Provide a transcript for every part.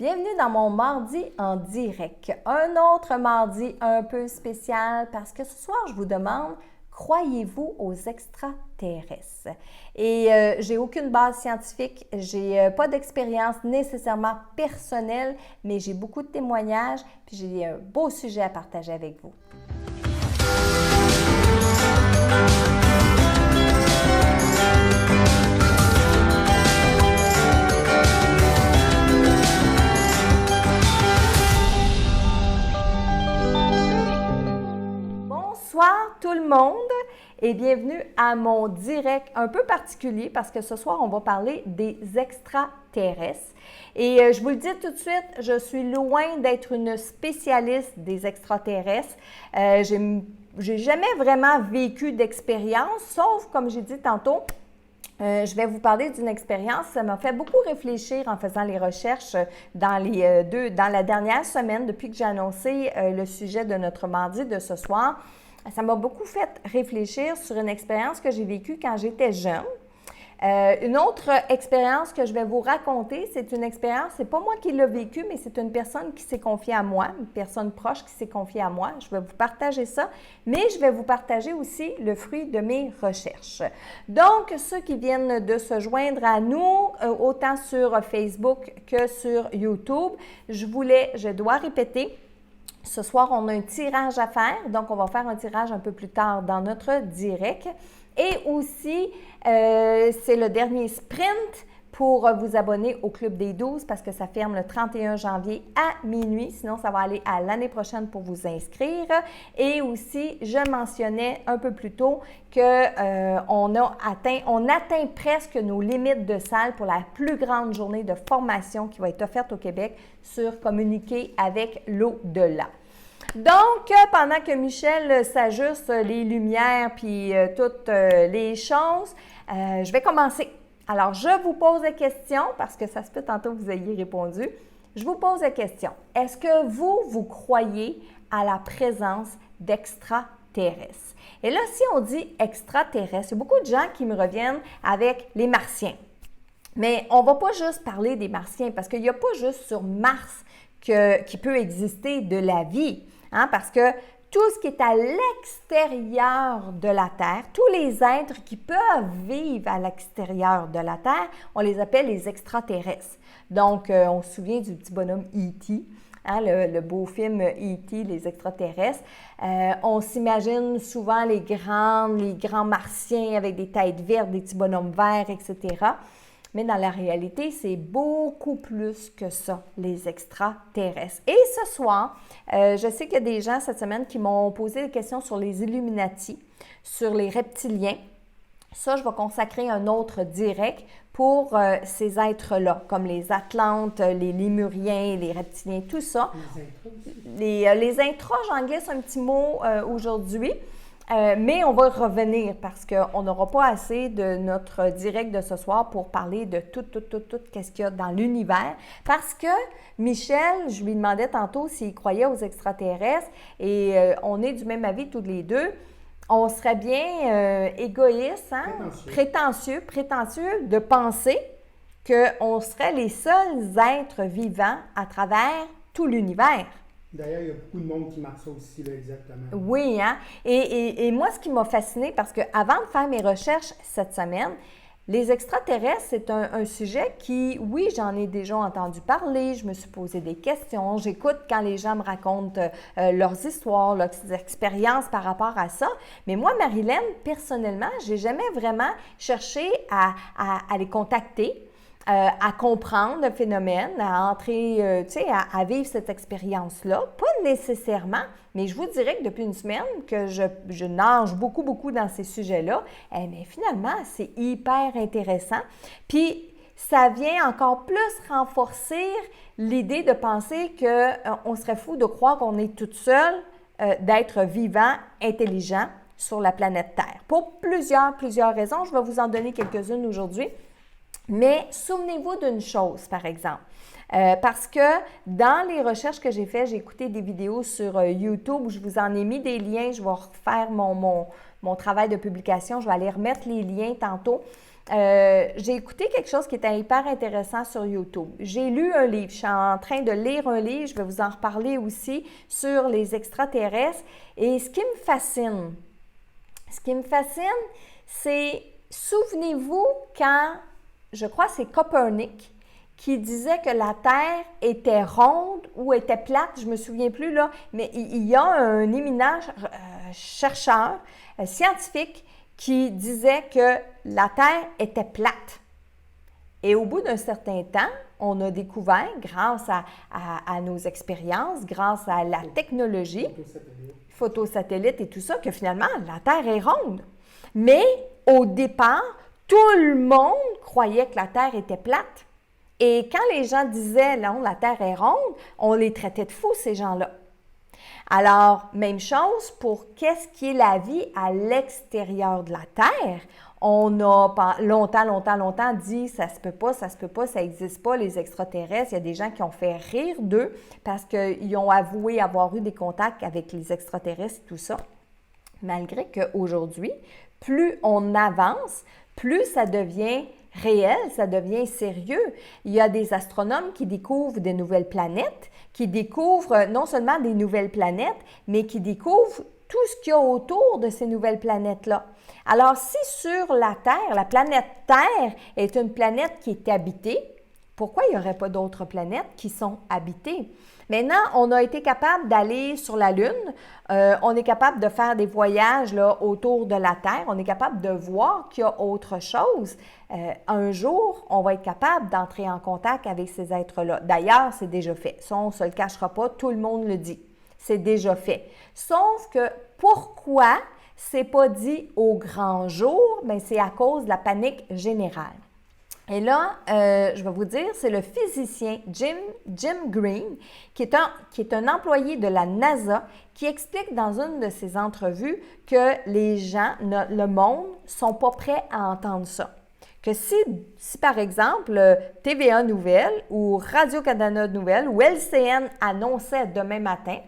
Bienvenue dans mon mardi en direct. Un autre mardi un peu spécial parce que ce soir, je vous demande, croyez-vous aux extraterrestres? Et j'ai aucune base scientifique, j'ai pas d'expérience nécessairement personnelle, mais j'ai beaucoup de témoignages, puis j'ai un beau sujet à partager avec vous. Bonsoir tout le monde et bienvenue à mon direct un peu particulier parce que ce soir, on va parler des extraterrestres. Et je vous le dis tout de suite, je suis loin d'être une spécialiste des extraterrestres. J'ai jamais vraiment vécu d'expérience, sauf, comme j'ai dit tantôt, je vais vous parler d'une expérience. Ça m'a fait beaucoup réfléchir en faisant les recherches dans la dernière semaine, depuis que j'ai annoncé le sujet de notre mardi de ce soir. Ça m'a beaucoup fait réfléchir sur une expérience que j'ai vécue quand j'étais jeune. Une autre expérience que je vais vous raconter, c'est une expérience, c'est pas moi qui l'ai vécue, mais c'est une personne qui s'est confiée à moi, une personne proche qui s'est confiée à moi. Je vais vous partager ça, mais je vais vous partager aussi le fruit de mes recherches. Donc, ceux qui viennent de se joindre à nous, autant sur Facebook que sur YouTube, je dois répéter, ce soir, on a un tirage à faire, donc on va faire un tirage un peu plus tard dans notre direct. Et aussi, c'est le dernier sprint pour vous abonner au Club des 12 parce que ça ferme le 31 janvier à minuit. Sinon, ça va aller à l'année prochaine pour vous inscrire. Et aussi, je mentionnais un peu plus tôt qu'on atteint presque nos limites de salle pour la plus grande journée de formation qui va être offerte au Québec sur communiquer avec l'au-delà. Donc, pendant que Michel s'ajuste les lumières puis toutes les choses, je vais commencer. Alors, je vous pose la question, parce que ça se peut tantôt que vous ayez répondu. Je vous pose la question. Est-ce que vous croyez à la présence d'extraterrestres? Et là, si on dit extraterrestres, il y a beaucoup de gens qui me reviennent avec les Martiens. Mais on ne va pas juste parler des Martiens, parce qu'il n'y a pas juste sur Mars qui peut exister de la vie. Parce que tout ce qui est à l'extérieur de la Terre, tous les êtres qui peuvent vivre à l'extérieur de la Terre, on les appelle les extraterrestres. Donc, on se souvient du petit bonhomme E.T., le beau film E.T., les extraterrestres. On s'imagine souvent les grands martiens avec des têtes vertes, des petits bonhommes verts, etc. Mais dans la réalité, c'est beaucoup plus que ça, les extraterrestres. Et ce soir, je sais qu'il y a des gens cette semaine qui m'ont posé des questions sur les Illuminati, sur les reptiliens. Ça, je vais consacrer un autre direct pour ces êtres-là, comme les Atlantes, les Lémuriens, les reptiliens, tout ça. Les intros, j'en glisse un petit mot aujourd'hui. Mais on va revenir parce qu'on n'aura pas assez de notre direct de ce soir pour parler de tout qu'est-ce qu'il y a dans l'univers. Parce que Michel, je lui demandais tantôt s'il croyait aux extraterrestres et on est du même avis tous les deux. On serait bien égoïste, prétentieux de penser qu'on serait les seuls êtres vivants à travers tout l'univers. D'ailleurs, il y a beaucoup de monde qui marque ça aussi, là, exactement. Oui, Et moi, ce qui m'a fascinée, parce qu'avant de faire mes recherches cette semaine, les extraterrestres, c'est un sujet qui, oui, j'en ai déjà entendu parler, je me suis posé des questions, j'écoute quand les gens me racontent leurs histoires, leurs expériences par rapport à ça. Mais moi, Marilyn, personnellement, j'ai jamais vraiment cherché à les contacter. À comprendre le phénomène, à entrer, à vivre cette expérience-là. Pas nécessairement, mais je vous dirais que depuis une semaine que je nage beaucoup dans ces sujets-là, mais finalement, c'est hyper intéressant. Puis, ça vient encore plus renforcer l'idée de penser qu'on serait fou de croire qu'on est toute seule d'être vivant, intelligent sur la planète Terre. Pour plusieurs raisons, je vais vous en donner quelques-unes aujourd'hui. Mais souvenez-vous d'une chose, par exemple, parce que dans les recherches que j'ai faites, j'ai écouté des vidéos sur YouTube où je vous en ai mis des liens. Je vais refaire mon travail de publication. Je vais aller remettre les liens tantôt. j'ai écouté quelque chose qui était hyper intéressant sur YouTube. J'ai lu un livre, je suis en train de lire un livre, je vais vous en reparler aussi sur les extraterrestres. Et ce qui me fascine, c'est, souvenez-vous quand, je crois que c'est Copernic, qui disait que la Terre était ronde ou était plate, je ne me souviens plus là, mais il y a un éminent chercheur, scientifique, qui disait que la Terre était plate. Et au bout d'un certain temps, on a découvert, grâce à nos expériences, grâce à la technologie, photosatellites et tout ça, que finalement, la Terre est ronde. Mais au départ, tout le monde croyait que la Terre était plate. Et quand les gens disaient « non, la Terre est ronde », on les traitait de fous, ces gens-là. Alors, même chose pour qu'est-ce qui est la vie à l'extérieur de la Terre. On a longtemps dit « ça se peut pas, ça n'existe pas, les extraterrestres ». Il y a des gens qui ont fait rire d'eux parce qu'ils ont avoué avoir eu des contacts avec les extraterrestres et tout ça. Malgré qu'aujourd'hui, plus on avance, plus ça devient réel, ça devient sérieux. Il y a des astronomes qui découvrent de nouvelles planètes, qui découvrent non seulement des nouvelles planètes, mais qui découvrent tout ce qu'il y a autour de ces nouvelles planètes-là. Alors, si sur la Terre, la planète Terre est une planète qui est habitée, pourquoi il n'y aurait pas d'autres planètes qui sont habitées? Maintenant, on a été capable d'aller sur la Lune, on est capable de faire des voyages là, autour de la Terre, on est capable de voir qu'il y a autre chose. Un jour, on va être capable d'entrer en contact avec ces êtres-là. D'ailleurs, c'est déjà fait. Ça, on ne se le cachera pas, tout le monde le dit. C'est déjà fait. Sauf que pourquoi c'est pas dit au grand jour? Bien, c'est à cause de la panique générale. Et là, je vais vous dire, c'est le physicien Jim Green, qui est un employé de la NASA, qui explique dans une de ses entrevues que les gens, le monde, ne sont pas prêts à entendre ça. Que si par exemple, TVA Nouvelles ou Radio-Canada Nouvelles ou LCN annonçait demain matin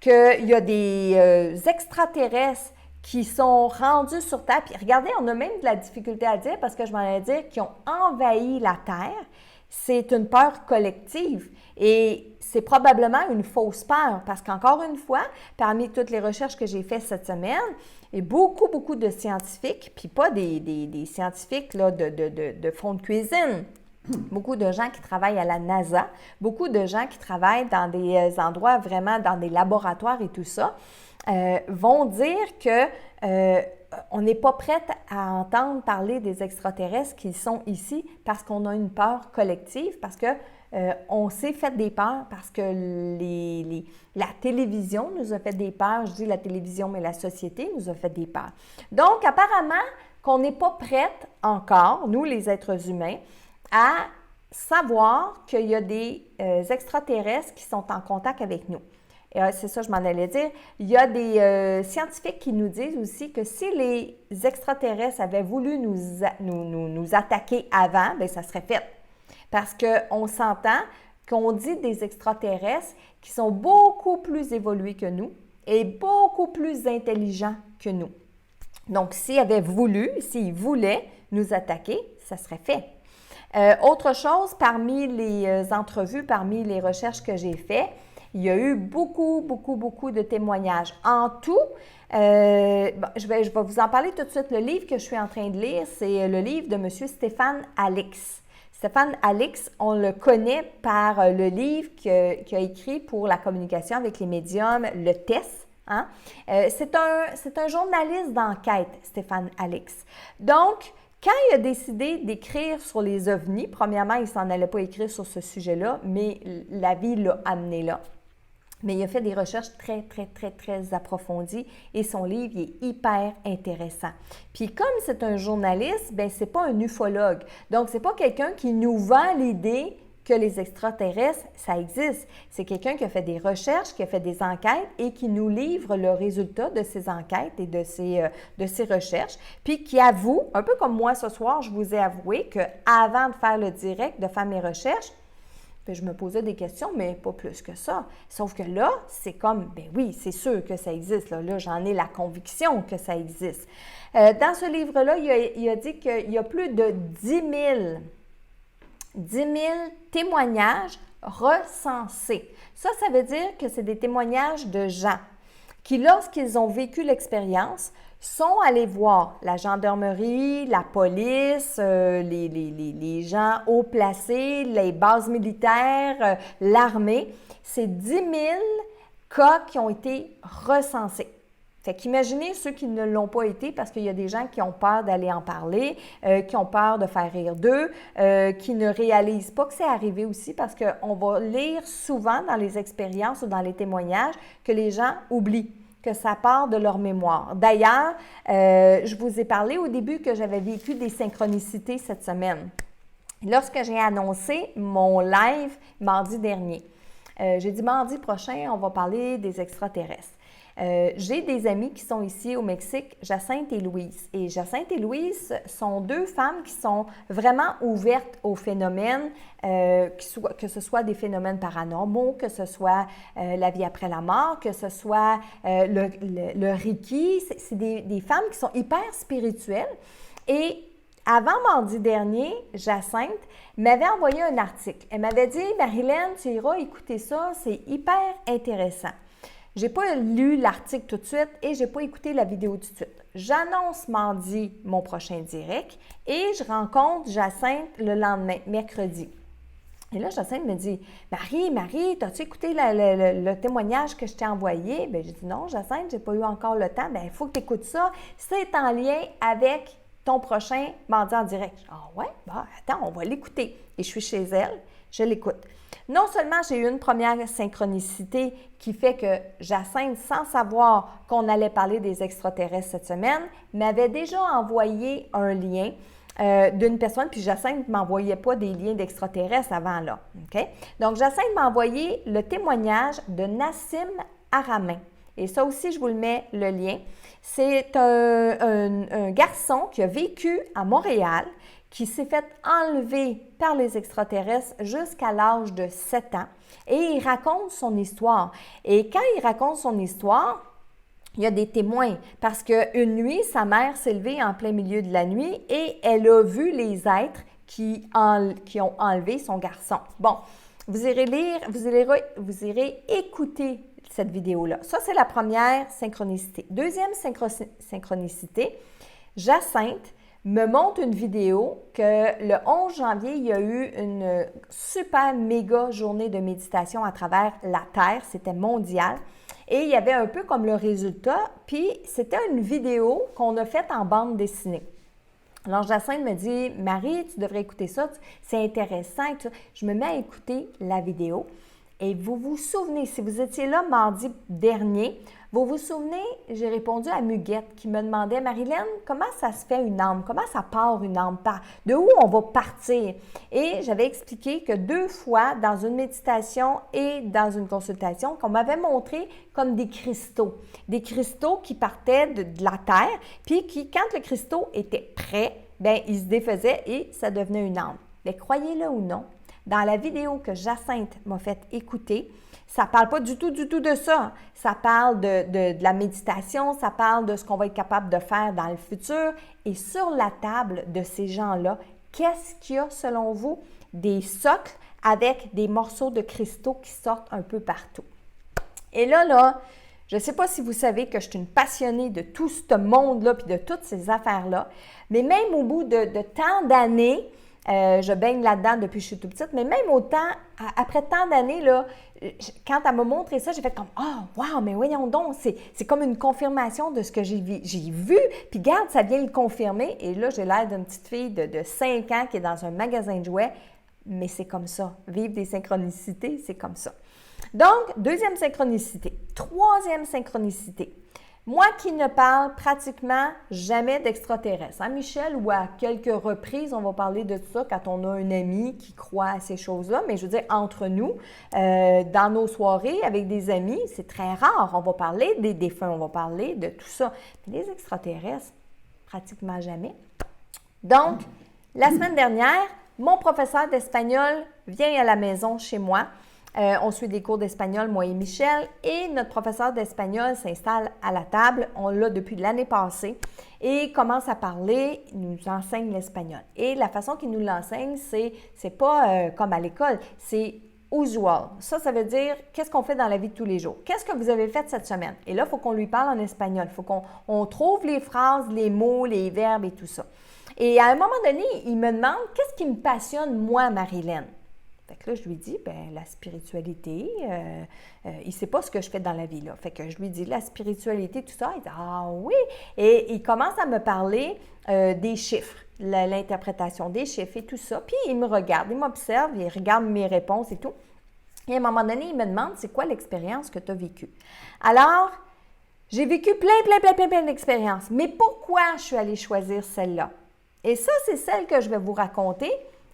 qu'il y a des extraterrestres qui sont rendus sur Terre. Puis regardez, on a même de la difficulté à dire, parce que je m'en allais dire, qui ont envahi la Terre. C'est une peur collective et c'est probablement une fausse peur, parce qu'encore une fois, parmi toutes les recherches que j'ai faites cette semaine, il y a beaucoup de scientifiques, puis pas des scientifiques là, de fond de cuisine, beaucoup de gens qui travaillent à la NASA, beaucoup de gens qui travaillent dans des endroits vraiment, dans des laboratoires et tout ça, vont dire que on n'est pas prête à entendre parler des extraterrestres qui sont ici parce qu'on a une peur collective, parce que on s'est fait des peurs, parce que la télévision nous a fait des peurs. Je dis la télévision, mais la société nous a fait des peurs. Donc, apparemment, qu'on n'est pas prête encore, nous les êtres humains, à savoir qu'il y a des extraterrestres qui sont en contact avec nous. Et c'est ça, je m'en allais dire. Il y a des scientifiques qui nous disent aussi que si les extraterrestres avaient voulu nous attaquer avant, bien, ça serait fait. Parce qu'on s'entend qu'on dit des extraterrestres qui sont beaucoup plus évolués que nous et beaucoup plus intelligents que nous. Donc, s'ils voulaient nous attaquer, ça serait fait. Autre chose, parmi les entrevues, parmi les recherches que j'ai faites, il y a eu beaucoup de témoignages. En tout, je vais vous en parler tout de suite. Le livre que je suis en train de lire, c'est le livre de M. Stéphane Alix. Stéphane Alix, on le connaît par le livre qu'il a écrit pour la communication avec les médiums, le TESS. Hein? C'est un journaliste d'enquête, Stéphane Alix. Donc, quand il a décidé d'écrire sur les ovnis, premièrement, il ne s'en allait pas écrire sur ce sujet-là, mais la vie l'a amené là. Mais il a fait des recherches très approfondies et son livre il est hyper intéressant. Puis comme c'est un journaliste, bien, c'est pas un ufologue. Donc, c'est pas quelqu'un qui nous vend l'idée que les extraterrestres, ça existe. C'est quelqu'un qui a fait des recherches, qui a fait des enquêtes et qui nous livre le résultat de ces enquêtes et de ces recherches, puis qui avoue, un peu comme moi ce soir, je vous ai avoué qu'avant de faire le direct, de faire mes recherches, Puis je me posais des questions, mais pas plus que ça. Sauf que là, c'est comme, ben oui, c'est sûr que ça existe. Là, j'en ai la conviction que ça existe. Dans ce livre-là, il a dit qu'il y a plus de 10 000 témoignages recensés. Ça veut dire que c'est des témoignages de gens qui, lorsqu'ils ont vécu l'expérience, sont allés voir la gendarmerie, la police, les gens haut placés, les bases militaires, l'armée. C'est 10 000 cas qui ont été recensés. Fait qu'imaginez ceux qui ne l'ont pas été parce qu'il y a des gens qui ont peur d'aller en parler, qui ont peur de faire rire d'eux, qui ne réalisent pas que c'est arrivé aussi parce qu'on va lire souvent dans les expériences ou dans les témoignages que les gens oublient, que ça part de leur mémoire. D'ailleurs, je vous ai parlé au début que j'avais vécu des synchronicités cette semaine. Lorsque j'ai annoncé mon live mardi dernier, j'ai dit mardi prochain, on va parler des extraterrestres. J'ai des amis qui sont ici au Mexique, Jacinthe et Louise. Et Jacinthe et Louise sont deux femmes qui sont vraiment ouvertes aux phénomènes, que ce soit des phénomènes paranormaux, que ce soit la vie après la mort, que ce soit le Reiki. C'est des femmes qui sont hyper spirituelles. Et avant mardi dernier, Jacinthe m'avait envoyé un article. Elle m'avait dit « Marilyn, tu iras écouter ça, c'est hyper intéressant. » Je n'ai pas lu l'article tout de suite et je n'ai pas écouté la vidéo tout de suite. J'annonce mardi mon prochain direct et je rencontre Jacinthe le lendemain, mercredi. Et là, Jacinthe me dit « Marie, as-tu écouté le témoignage que je t'ai envoyé? » Bien, j'ai dit « Non, Jacinthe, je n'ai pas eu encore le temps. Bien, il faut que tu écoutes ça. C'est en lien avec ton prochain mardi en direct. » Ah ouais? Bah, attends, on va l'écouter. Et je suis chez elle, je l'écoute. Non seulement j'ai eu une première synchronicité qui fait que Jacinthe, sans savoir qu'on allait parler des extraterrestres cette semaine, m'avait déjà envoyé un lien d'une personne, puis Jacinthe ne m'envoyait pas des liens d'extraterrestres avant là. Okay? Donc, Jacinthe m'a envoyé le témoignage de Nassim Haramein. Et ça aussi, je vous le mets, le lien. C'est un garçon qui a vécu à Montréal, qui s'est fait enlever par les extraterrestres jusqu'à l'âge de 7 ans. Et il raconte son histoire. Et quand il raconte son histoire, il y a des témoins. Parce qu'une nuit, sa mère s'est levée en plein milieu de la nuit et elle a vu les êtres qui ont enlevé son garçon. Bon, vous irez lire, vous irez écouter cette vidéo-là. Ça, c'est la première synchronicité. Deuxième synchronicité, Jacinthe me montre une vidéo que le 11 janvier, il y a eu une super méga journée de méditation à travers la Terre. C'était mondial. Et il y avait un peu comme le résultat. Puis, c'était une vidéo qu'on a faite en bande dessinée. Alors, Jacinthe me dit « Marie, tu devrais écouter ça. C'est intéressant. » Je me mets à écouter la vidéo. Et vous vous souvenez, si vous étiez là mardi dernier, vous vous souvenez, j'ai répondu à Muguette qui me demandait « Marilyn, comment ça se fait une âme? Comment ça part une âme? De où on va partir? » Et j'avais expliqué que 2 fois, dans une méditation et dans une consultation, qu'on m'avait montré comme des cristaux qui partaient de la Terre, puis qui, quand le cristaux était prêt, bien, il se défaisait et ça devenait une âme. Mais croyez-le ou non, dans la vidéo que Jacinthe m'a fait écouter, ça ne parle pas du tout de ça. Ça parle de la méditation, ça parle de ce qu'on va être capable de faire dans le futur. Et sur la table de ces gens-là, qu'est-ce qu'il y a selon vous? Des socles avec des morceaux de cristaux qui sortent un peu partout. Et là, je ne sais pas si vous savez que je suis une passionnée de tout ce monde-là puis de toutes ces affaires-là, mais même au bout de tant d'années, je baigne là-dedans depuis que je suis toute petite, mais même après tant d'années, là, quand elle m'a montré ça, j'ai fait comme « Ah, wow, mais voyons donc, c'est comme une confirmation de ce que j'ai vu, puis regarde, ça vient le confirmer. » Et là, j'ai l'air d'une petite fille de 5 ans qui est dans un magasin de jouets, mais c'est comme ça. Vivre des synchronicités, c'est comme ça. Donc, deuxième synchronicité. Troisième synchronicité. Moi qui ne parle pratiquement jamais d'extraterrestres. Hein, Michel, ou à quelques reprises, on va parler de ça quand on a un ami qui croit à ces choses-là. Mais je veux dire, entre nous, dans nos soirées avec des amis, c'est très rare. On va parler des défunts, on va parler de tout ça. Mais les extraterrestres, pratiquement jamais. Donc, la semaine dernière, mon professeur d'espagnol vient à la maison chez moi. On suit des cours d'espagnol, moi et Michel, et notre professeur d'espagnol s'installe à la table. On l'a depuis l'année passée et commence à parler, il nous enseigne l'espagnol. Et la façon qu'il nous l'enseigne, c'est pas comme à l'école, c'est usual. Ça veut dire qu'est-ce qu'on fait dans la vie de tous les jours. Qu'est-ce que vous avez fait cette semaine? Et là, il faut qu'on lui parle en espagnol. Il faut qu'on trouve les phrases, les mots, les verbes et tout ça. Et à un moment donné, il me demande qu'est-ce qui me passionne, moi, Marilyn? Fait que là, je lui dis, la spiritualité, il ne sait pas ce que je fais dans la vie, là. Fait que je lui dis, la spiritualité, tout ça. Il dit, ah oui! Et il commence à me parler des chiffres, l'interprétation des chiffres et tout ça. Puis il me regarde, il m'observe, il regarde mes réponses et tout. Et à un moment donné, il me demande, c'est quoi l'expérience que tu as vécue? Alors, j'ai vécu plein d'expériences. Mais pourquoi je suis allée choisir celle-là? Et ça, c'est celle que je vais vous raconter,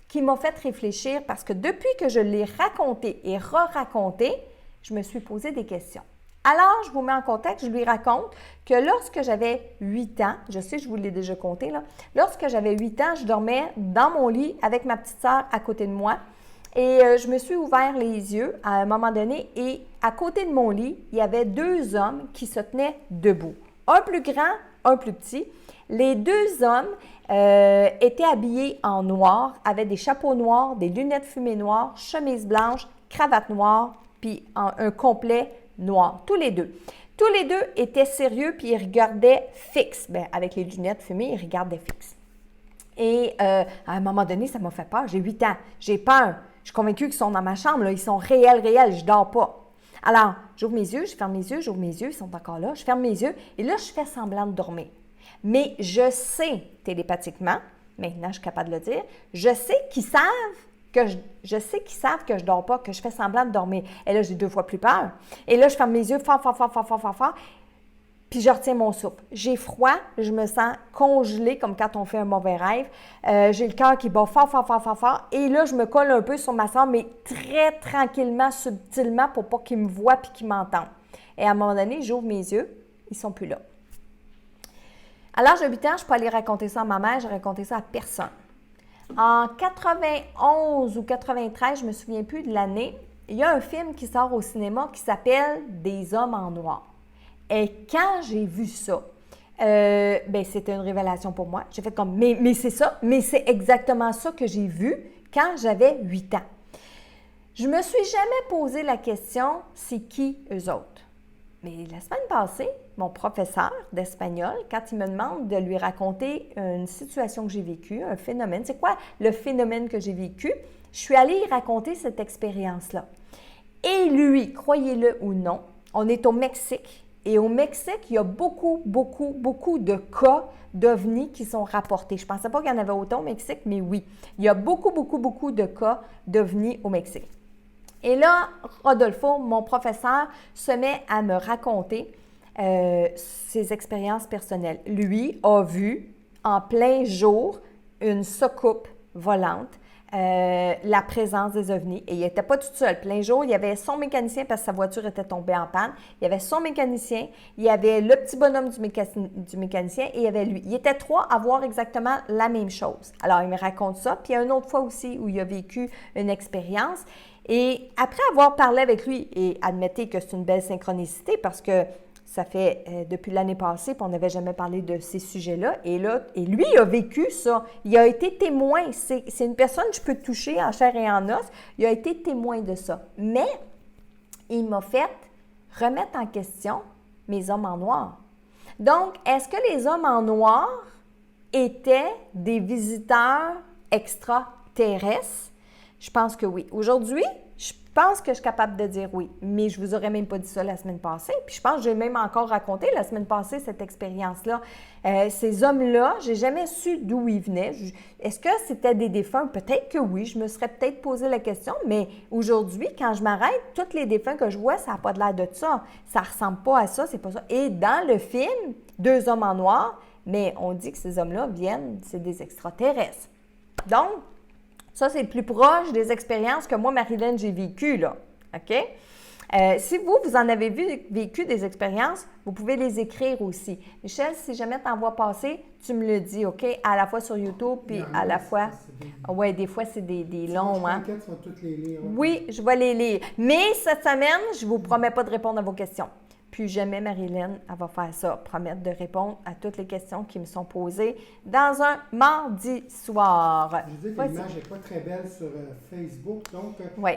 qui m'a fait réfléchir parce que depuis que je l'ai raconté et re-raconté, je me suis posé des questions. Alors, je vous mets en contexte, je lui raconte que lorsque j'avais 8 ans, je sais, je vous l'ai déjà conté, là, lorsque j'avais 8 ans, je dormais dans mon lit avec ma petite sœur à côté de moi et je me suis ouvert les yeux à un moment donné et à côté de mon lit, il y avait 2 hommes qui se tenaient debout. Un plus grand, un plus petit. Les 2 hommes étaient habillés en noir, avaient des chapeaux noirs, des lunettes fumées noires, chemise blanche, cravate noire, puis un complet noir, tous les deux. Tous les deux étaient sérieux, puis ils regardaient fixe. Bien, avec les lunettes fumées, ils regardaient fixe. Et à un moment donné, ça m'a fait peur. J'ai 8 ans, j'ai peur. Je suis convaincue qu'ils sont dans ma chambre, là. Ils sont réels, je ne dors pas. Alors, j'ouvre mes yeux, je ferme mes yeux, j'ouvre mes yeux, ils sont encore là. Je ferme mes yeux et là, je fais semblant de dormir. Mais je sais télépathiquement, maintenant je suis capable de le dire, je sais qu'ils savent que je ne dors pas, que je fais semblant de dormir. Et là, j'ai 2 fois plus peur. Et là, je ferme mes yeux fort, puis je retiens mon souffle. J'ai froid, je me sens congelée comme quand on fait un mauvais rêve. J'ai le cœur qui bat fort. Et là, je me colle un peu sur ma sœur, mais très tranquillement, subtilement, pour pas qu'ils me voient puis qu'ils m'entendent. Et à un moment donné, j'ouvre mes yeux, ils ne sont plus là. À l'âge de 8 ans, je peux aller raconter ça à ma mère, j'ai raconté ça à personne. En 91 ou 93, je ne me souviens plus de l'année, il y a un film qui sort au cinéma qui s'appelle « Des hommes en noir ». Et quand j'ai vu ça, c'était une révélation pour moi. J'ai fait comme « mais c'est ça, mais c'est exactement ça que j'ai vu quand j'avais 8 ans ». Je ne me suis jamais posé la question « c'est qui eux autres ». Mais la semaine passée, mon professeur d'espagnol, quand il me demande de lui raconter une situation que j'ai vécue, un phénomène, c'est quoi le phénomène que j'ai vécu, je suis allée y raconter cette expérience-là. Et lui, croyez-le ou non, on est au Mexique. Et au Mexique, il y a beaucoup de cas d'OVNI qui sont rapportés. Je ne pensais pas qu'il y en avait autant au Mexique, mais oui. Il y a beaucoup de cas d'OVNI au Mexique. Et là, Rodolfo, mon professeur, se met à me raconter ses expériences personnelles. Lui a vu en plein jour une soucoupe volante, la présence des ovnis. Et il n'était pas tout seul. Plein jour, il y avait son mécanicien parce que sa voiture était tombée en panne. Il y avait son mécanicien, il y avait le petit bonhomme du mécanicien et il y avait lui. Il était 3 à voir exactement la même chose. Alors, il me raconte ça. Puis il y a une autre fois aussi où il a vécu une expérience. Et après avoir parlé avec lui, et admettez que c'est une belle synchronicité parce que ça fait depuis l'année passée, puis on n'avait jamais parlé de ces sujets-là. Et lui a vécu ça. Il a été témoin. C'est une personne que je peux toucher en chair et en os. Il a été témoin de ça. Mais il m'a fait remettre en question mes hommes en noir. Donc, est-ce que les hommes en noir étaient des visiteurs extraterrestres? Je pense que oui. Aujourd'hui, je pense que je suis capable de dire oui, mais je ne vous aurais même pas dit ça la semaine passée. Puis je pense que j'ai même encore raconté la semaine passée cette expérience-là. Ces hommes-là, je n'ai jamais su d'où ils venaient. Est-ce que c'était des défunts? Peut-être que oui. Je me serais peut-être posé la question, mais aujourd'hui, quand je m'arrête, tous les défunts que je vois, ça n'a pas de l'air de ça. Ça ne ressemble pas à ça, c'est pas ça. Et dans le film, 2 hommes en noir, mais on dit que ces hommes-là c'est des extraterrestres. Donc, ça, c'est le plus proche des expériences que moi, Marilyn, j'ai vécues, là. OK? Si vous en avez vécu des expériences, vous pouvez les écrire aussi. Michel, si jamais tu en vois passer, tu me le dis, OK? À la fois sur YouTube, puis à la fois... Oui, des fois, c'est des longs, hein? Tu vas toutes les lire. Oui, je vais les lire. Mais cette semaine, je ne vous promets pas de répondre à vos questions. Puis jamais Marilyn, elle va faire ça, promettre de répondre à toutes les questions qui me sont posées dans un mardi soir. Je dis que l'image n'est pas très belle sur Facebook. Donc,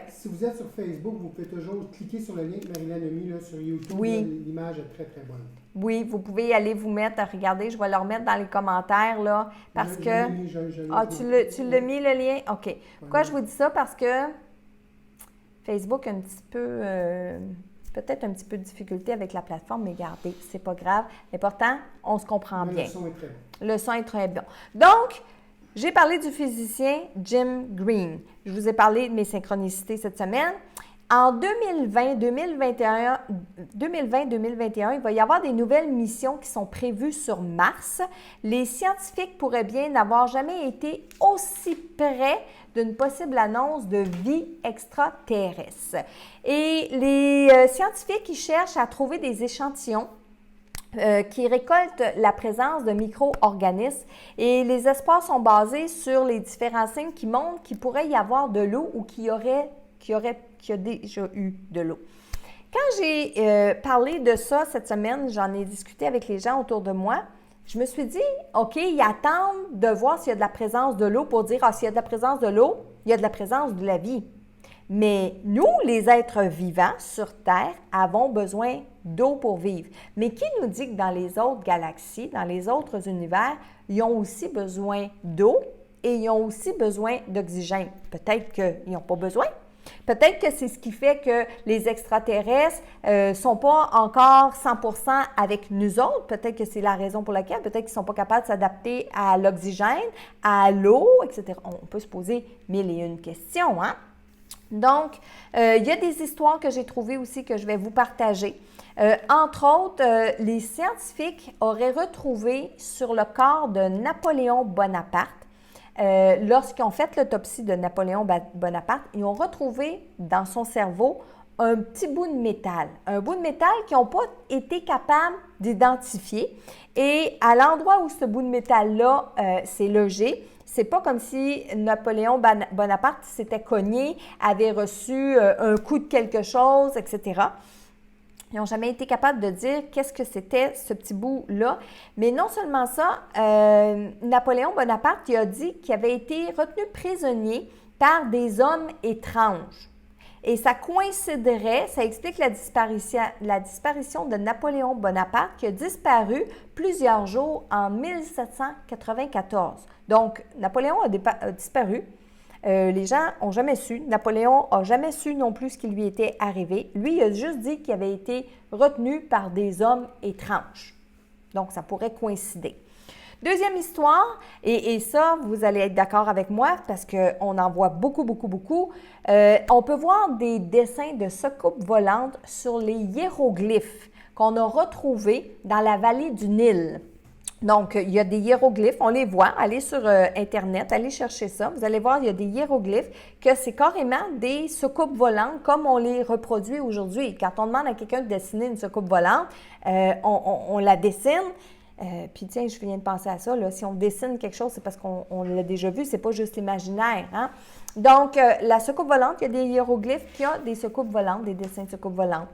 si vous êtes sur Facebook, vous pouvez toujours cliquer sur le lien que Marilyn a mis là, sur YouTube. Oui. L'image est très, très bonne. Oui, vous pouvez aller vous mettre à regarder. Je vais le remettre dans les commentaires, là, parce que... Tu l'as mis, le lien? OK. Pourquoi je vous dis ça? Parce que Facebook a un petit peu... peut-être un petit peu de difficulté avec la plateforme, mais regardez, c'est pas grave. L'important, on se comprend bien. Le son est très bon. Le son est très bon. Donc, j'ai parlé du physicien Jim Green. Je vous ai parlé de mes synchronicités cette semaine. En 2020-2021, il va y avoir des nouvelles missions qui sont prévues sur Mars. Les scientifiques pourraient bien n'avoir jamais été aussi près d'une possible annonce de vie extraterrestre. Et les scientifiques, ils cherchent à trouver des échantillons qui récoltent la présence de micro-organismes et les espoirs sont basés sur les différents signes qui montrent qu'il pourrait y avoir de l'eau ou qu'il y a déjà eu de l'eau. Quand j'ai parlé de ça cette semaine, j'en ai discuté avec les gens autour de moi, je me suis dit, OK, ils attendent de voir s'il y a de la présence de l'eau pour dire, s'il y a de la présence de l'eau, il y a de la présence de la vie. Mais nous, les êtres vivants sur Terre, avons besoin d'eau pour vivre. Mais qui nous dit que dans les autres galaxies, dans les autres univers, ils ont aussi besoin d'eau et ils ont aussi besoin d'oxygène? Peut-être qu'ils n'ont pas besoin. Peut-être que c'est ce qui fait que les extraterrestres ne sont pas encore 100% avec nous autres. Peut-être que c'est la raison pour laquelle, peut-être qu'ils ne sont pas capables de s'adapter à l'oxygène, à l'eau, etc. On peut se poser mille et une questions, hein? Donc, il y a des histoires que j'ai trouvées aussi que je vais vous partager. Entre autres, les scientifiques auraient retrouvé sur le corps de Napoléon Bonaparte, lorsqu'ils ont fait l'autopsie de Napoléon Bonaparte, ils ont retrouvé dans son cerveau un petit bout de métal. Un bout de métal qu'ils n'ont pas été capables d'identifier. Et à l'endroit où ce bout de métal-là s'est logé, c'est pas comme si Napoléon Bonaparte s'était cogné, avait reçu un coup de quelque chose, etc. Ils n'ont jamais été capables de dire qu'est-ce que c'était ce petit bout-là. Mais non seulement ça, Napoléon Bonaparte il a dit qu'il avait été retenu prisonnier par des hommes étranges. Et ça coïnciderait, ça explique la disparition de Napoléon Bonaparte qui a disparu plusieurs jours en 1794. Donc, Napoléon a disparu. Les gens n'ont jamais su. Napoléon n'a jamais su non plus ce qui lui était arrivé. Lui, il a juste dit qu'il avait été retenu par des hommes étranges. Donc, ça pourrait coïncider. Deuxième histoire, et ça, vous allez être d'accord avec moi parce qu'on en voit beaucoup. On peut voir des dessins de soucoupes volantes sur les hiéroglyphes qu'on a retrouvés dans la vallée du Nil. Donc, il y a des hiéroglyphes, on les voit, allez sur Internet, allez chercher ça. Vous allez voir, il y a des hiéroglyphes que c'est carrément des soucoupes volantes comme on les reproduit aujourd'hui. Quand on demande à quelqu'un de dessiner une soucoupe volante, on la dessine. Puis tiens, je viens de penser à ça, là, si on dessine quelque chose, c'est parce qu'on l'a déjà vu, c'est pas juste l'imaginaire. Hein? Donc, la soucoupe volante, il y a des hiéroglyphes qui ont des soucoupes volantes, des dessins de soucoupes volantes.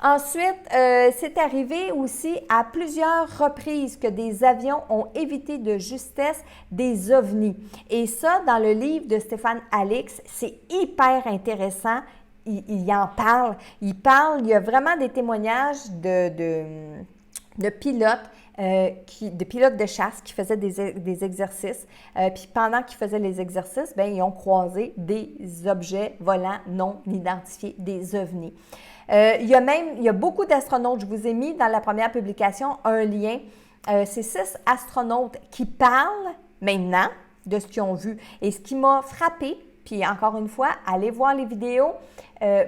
Ensuite, c'est arrivé aussi à plusieurs reprises que des avions ont évité de justesse des ovnis. Et ça, dans le livre de Stéphane Alix, c'est hyper intéressant. Il en parle. Il y a vraiment des témoignages de pilotes. De pilotes de chasse qui faisaient des exercices. Puis pendant qu'ils faisaient les exercices, bien, ils ont croisé des objets volants non identifiés, des ovnis. Il y a beaucoup d'astronautes. Je vous ai mis dans la première publication un lien. C'est 6 astronautes qui parlent maintenant de ce qu'ils ont vu. Et ce qui m'a frappé, puis encore une fois, allez voir les vidéos,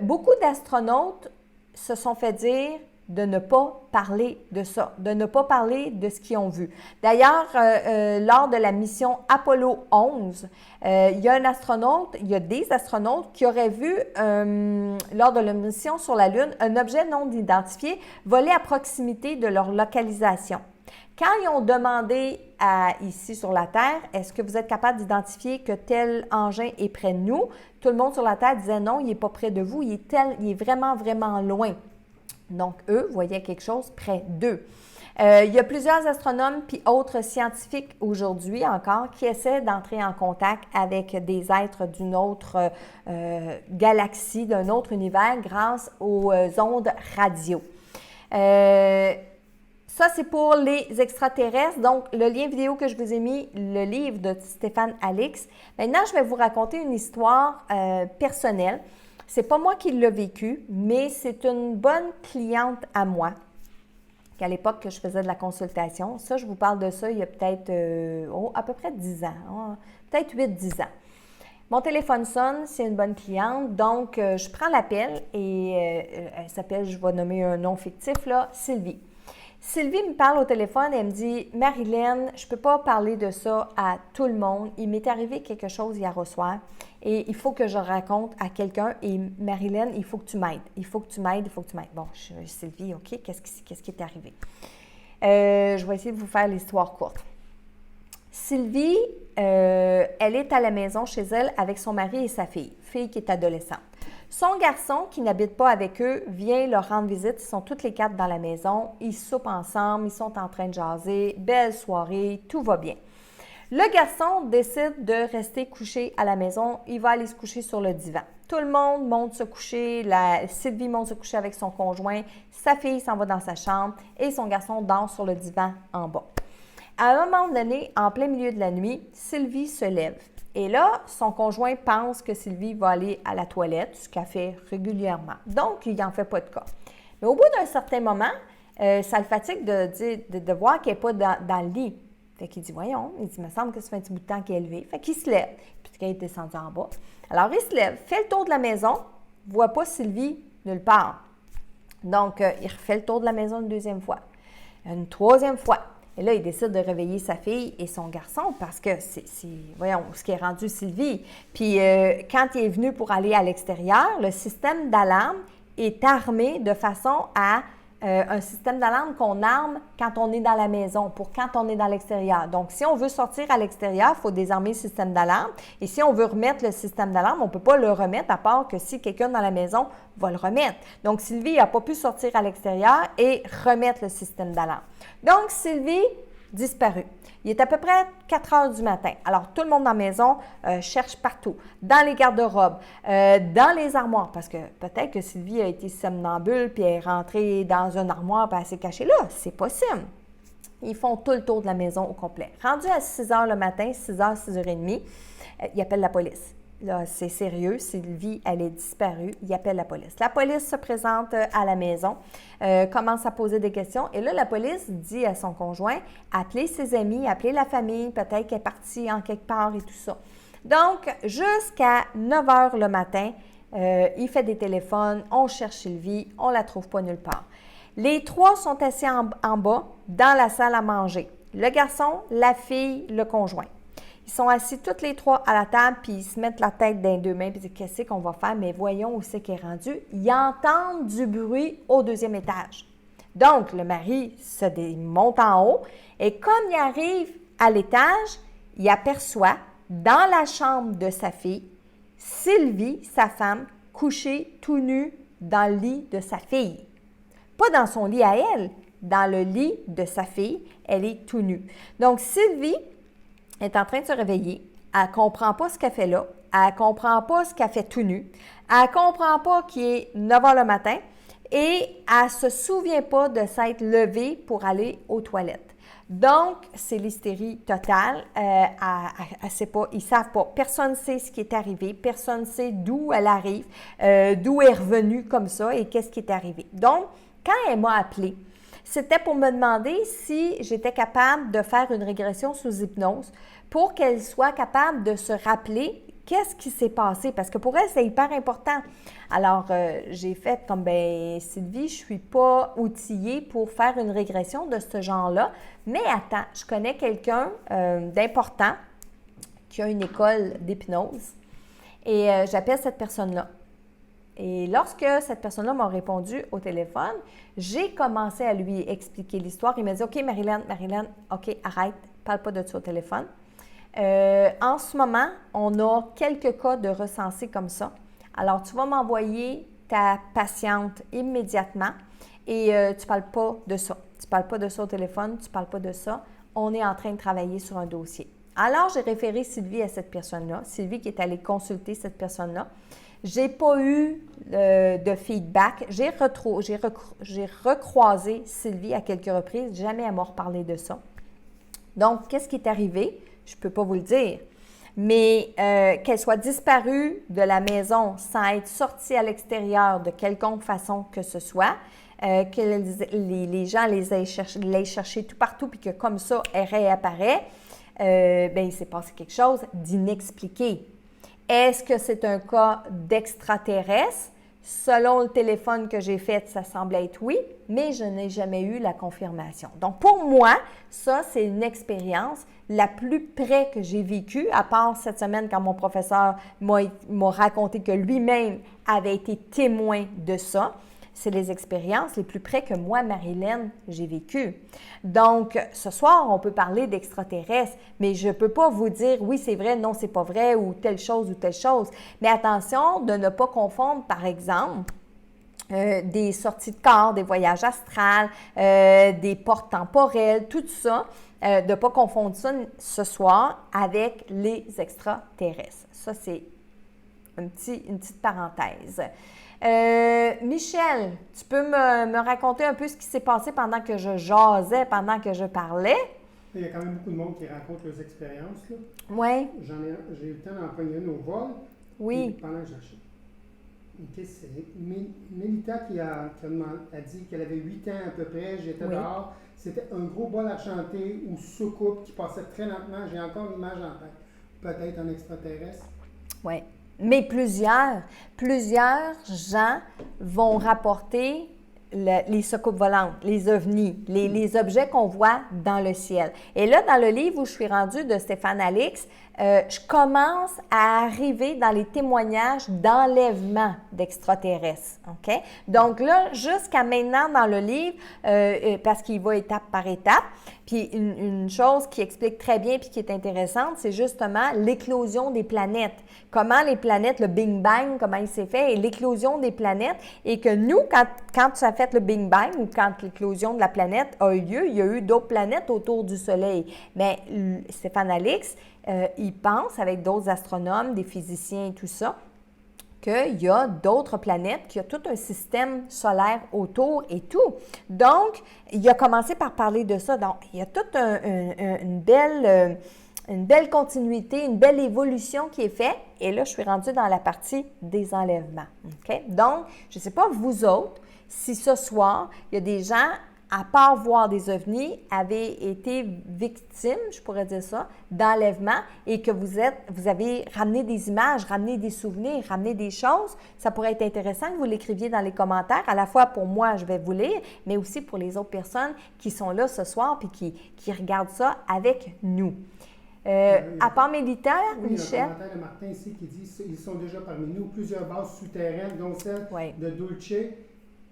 beaucoup d'astronautes se sont fait dire de ne pas parler de ça, de ne pas parler de ce qu'ils ont vu. D'ailleurs, lors de la mission Apollo 11, il y a des astronautes qui auraient vu, lors de la mission sur la Lune, un objet non identifié voler à proximité de leur localisation. Quand ils ont demandé ici sur la Terre, est-ce que vous êtes capable d'identifier que tel engin est près de nous? Tout le monde sur la Terre disait non, il n'est pas près de vous, il est vraiment, vraiment loin. Donc, eux voyaient quelque chose près d'eux. Il y a plusieurs astronomes puis autres scientifiques aujourd'hui encore qui essaient d'entrer en contact avec des êtres d'une autre galaxie, d'un autre univers grâce aux ondes radio. Ça, c'est pour les extraterrestres. Donc, le lien vidéo que je vous ai mis, le livre de Stéphane Alix. Maintenant, je vais vous raconter une histoire personnelle. C'est pas moi qui l'ai vécu, mais c'est une bonne cliente à moi, qu'à l'époque que je faisais de la consultation. Ça, je vous parle de ça il y a peut-être à peu près 10 ans, peut-être 8-10 ans. Mon téléphone sonne, c'est une bonne cliente, donc je prends l'appel et elle s'appelle, je vais nommer un nom fictif, là, Sylvie. Sylvie me parle au téléphone et elle me dit « Marilyn, je ne peux pas parler de ça à tout le monde. Il m'est arrivé quelque chose hier au soir et il faut que je raconte à quelqu'un et Marilyn, il faut que tu m'aides. Il faut que tu m'aides, il faut que tu m'aides. » Bon, Sylvie, OK, qu'est-ce qui est arrivé? Je vais essayer de vous faire l'histoire courte. Sylvie, elle est à la maison chez elle avec son mari et sa fille qui est adolescente. Son garçon, qui n'habite pas avec eux, vient leur rendre visite. Ils sont toutes les quatre dans la maison. Ils soupent ensemble, ils sont en train de jaser. Belle soirée, tout va bien. Le garçon décide de rester couché à la maison. Il va aller se coucher sur le divan. Tout le monde monte se coucher. Sylvie monte se coucher avec son conjoint. Sa fille s'en va dans sa chambre et son garçon dort sur le divan en bas. À un moment donné, en plein milieu de la nuit, Sylvie se lève. Et là, son conjoint pense que Sylvie va aller à la toilette, ce qu'elle fait régulièrement. Donc, il n'en fait pas de cas. Mais au bout d'un certain moment, ça le fatigue de voir qu'elle n'est pas dans le lit. Fait qu'il dit, voyons, il me semble que ça fait un petit bout de temps qu'elle est levée. Fait qu'il se lève, puis qu'elle est descendue en bas. Alors, il se lève, fait le tour de la maison, ne voit pas Sylvie nulle part. Donc, il refait le tour de la maison une deuxième fois, une troisième fois. Et là, il décide de réveiller sa fille et son garçon parce que voyons, ce qui est rendu Sylvie. Puis, quand il est venu pour aller à l'extérieur, le système d'alarme est armé de façon à un système d'alarme qu'on arme quand on est dans la maison, pour quand on est dans l'extérieur. Donc, si on veut sortir à l'extérieur, il faut désarmer le système d'alarme. Et si on veut remettre le système d'alarme, on ne peut pas le remettre à part que si quelqu'un dans la maison va le remettre. Donc, Sylvie n'a pas pu sortir à l'extérieur et remettre le système d'alarme. Donc, Sylvie, disparue. Il est à peu près 4 heures du matin. Alors, tout le monde dans la maison cherche partout, dans les garde-robes, dans les armoires, parce que peut-être que Sylvie a été somnambule puis elle est rentrée dans une armoire puis elle s'est cachée là. C'est possible. Ils font tout le tour de la maison au complet. Rendu à 6 heures le matin, 6 h, 6h30, ils appellent la police. Là, c'est sérieux, Sylvie, elle est disparue, il appelle la police. La police se présente à la maison, commence à poser des questions et là, la police dit à son conjoint, appelez ses amis, appelez la famille, peut-être qu'elle est partie en quelque part et tout ça. Donc, jusqu'à 9 h le matin, il fait des téléphones, on cherche Sylvie, on ne la trouve pas nulle part. Les trois sont assis en bas dans la salle à manger. Le garçon, la fille, le conjoint. Ils sont assis tous les trois à la table, puis ils se mettent la tête dans les deux mains, puis ils disent « Qu'est-ce qu'on va faire? Mais voyons où c'est qu'il est rendu. » Ils entendent du bruit au 2e étage. Donc, le mari se monte en haut, et comme il arrive à l'étage, il aperçoit dans la chambre de sa fille, Sylvie, sa femme, couchée tout nue dans le lit de sa fille. Pas dans son lit à elle, dans le lit de sa fille, elle est tout nue. Donc, Sylvie est en train de se réveiller, elle ne comprend pas ce qu'elle fait là, elle ne comprend pas ce qu'elle fait tout nu, elle ne comprend pas qu'il est 9 h le matin et elle ne se souvient pas de s'être levée pour aller aux toilettes. Donc, c'est l'hystérie totale, elle sait pas, ils ne savent pas, personne ne sait ce qui est arrivé, personne ne sait d'où elle arrive, d'où elle est revenue comme ça et qu'est-ce qui est arrivé. Donc, quand elle m'a appelée, c'était pour me demander si j'étais capable de faire une régression sous hypnose pour qu'elle soit capable de se rappeler Qu'est-ce qui s'est passé? Parce que pour elle, c'est hyper important. Alors, j'ai fait comme, ben Sylvie, je ne suis pas outillée pour faire une régression de ce genre-là, mais attends, je connais quelqu'un d'important qui a une école d'hypnose et j'appelle cette personne-là. Et lorsque cette personne-là m'a répondu au téléphone, j'ai commencé à lui expliquer l'histoire. Il m'a dit, OK, Marilyn, OK, arrête, parle pas de ça au téléphone. En ce moment, on a quelques cas de recensés comme ça. Alors, tu vas m'envoyer ta patiente immédiatement et tu ne parles pas de ça. Tu ne parles pas de ça au téléphone, tu ne parles pas de ça. On est en train de travailler sur un dossier. Alors, j'ai référé Sylvie à cette personne-là, Sylvie qui est allée consulter cette personne-là. Je n'ai pas eu de feedback. J'ai recroisé Sylvie à quelques reprises. Jamais elle m'a reparlé de ça. Donc, qu'est-ce qui est arrivé? Je ne peux pas vous le dire. Mais qu'elle soit disparue de la maison sans être sortie à l'extérieur de quelconque façon que ce soit, que les gens les aient chercher tout partout puis que comme ça, elle réapparaît, bien, il s'est passé quelque chose d'inexpliqué. Est-ce que c'est un cas d'extraterrestre? Selon le téléphone que j'ai fait, ça semble être oui, mais je n'ai jamais eu la confirmation. Donc, pour moi, ça, c'est une expérience la plus près que j'ai vécue, à part cette semaine quand mon professeur m'a raconté que lui-même avait été témoin de ça. C'est les expériences les plus près que moi, Marilyn, j'ai vécues. Donc, ce soir, on peut parler d'extraterrestres, mais je ne peux pas vous dire oui, c'est vrai, non, c'est pas vrai, ou telle chose. Mais attention de ne pas confondre, par exemple, des sorties de corps, des voyages astrales, des portes temporelles, tout ça, de ne pas confondre ça ce soir avec les extraterrestres. Ça, c'est une petite parenthèse. Michel, tu peux me raconter un peu ce qui s'est passé pendant que je jasais, pendant que je parlais? Il y a quand même beaucoup de monde qui raconte leurs expériences. Oui. J'ai eu le temps d'en prendre une au vol. Oui. Pendant que j'achète. C'est Mélita qui a dit qu'elle avait 8 ans à peu près, j'étais dehors. C'était un gros bol à chanter ou soucoupe qui passait très lentement. J'ai encore l'image en tête. Peut-être un extraterrestre. Oui. Mais plusieurs gens vont rapporter les soucoupes volantes, les ovnis, les objets qu'on voit dans le ciel. Et là, dans le livre où je suis rendue de Stéphane Alix, je commence à arriver dans les témoignages d'enlèvement d'extraterrestres. OK? Donc là, jusqu'à maintenant dans le livre, parce qu'il va étape par étape, puis une chose qui explique très bien puis qui est intéressante, c'est justement l'éclosion des planètes. Comment les planètes, le Big Bang, comment il s'est fait, et l'éclosion des planètes, et que nous, quand ça a fait le Big Bang ou quand l'éclosion de la planète a eu lieu, il y a eu d'autres planètes autour du Soleil. Mais Stéphane Alix, il pense, avec d'autres astronomes, des physiciens et tout ça, qu'il y a d'autres planètes, qu'il y a tout un système solaire autour et tout. Donc, il a commencé par parler de ça. Donc, il y a toute une belle continuité, une belle évolution qui est faite. Et là, je suis rendue dans la partie des enlèvements. Okay? Donc, je ne sais pas vous autres, si ce soir, il y a des gens, à part voir des ovnis, avaient été victimes, je pourrais dire ça, d'enlèvement et que vous avez ramené des images, ramené des souvenirs, ramené des choses. Ça pourrait être intéressant que vous l'écriviez dans les commentaires. À la fois pour moi, je vais vous lire, mais aussi pour les autres personnes qui sont là ce soir et qui regardent ça avec nous. À part Mélita, Michel. Il y a un commentaire de Martin ici qui dit qu'ils sont déjà parmi nous. Plusieurs bases souterraines, dont celle de Dulce,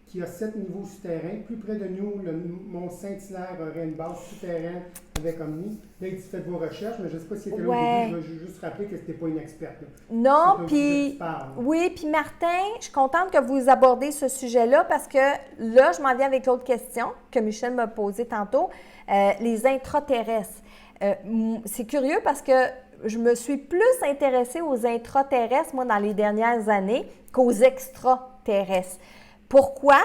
qui a 7 niveaux souterrains. Plus près de nous, le mont Saint-Hilaire aurait une base souterraine avec Omni. Là, il dit faites vos recherches, mais je ne sais pas si c'était là au début. Je veux juste rappeler que ce n'était pas une experte. Là. Non, puis oui, puis Martin, je suis contente que vous abordez ce sujet-là parce que là, je m'en viens avec l'autre question que Michel m'a posée tantôt, les intraterrestres. C'est curieux parce que je me suis plus intéressée aux intraterrestres, moi, dans les dernières années, qu'aux extraterrestres. Pourquoi?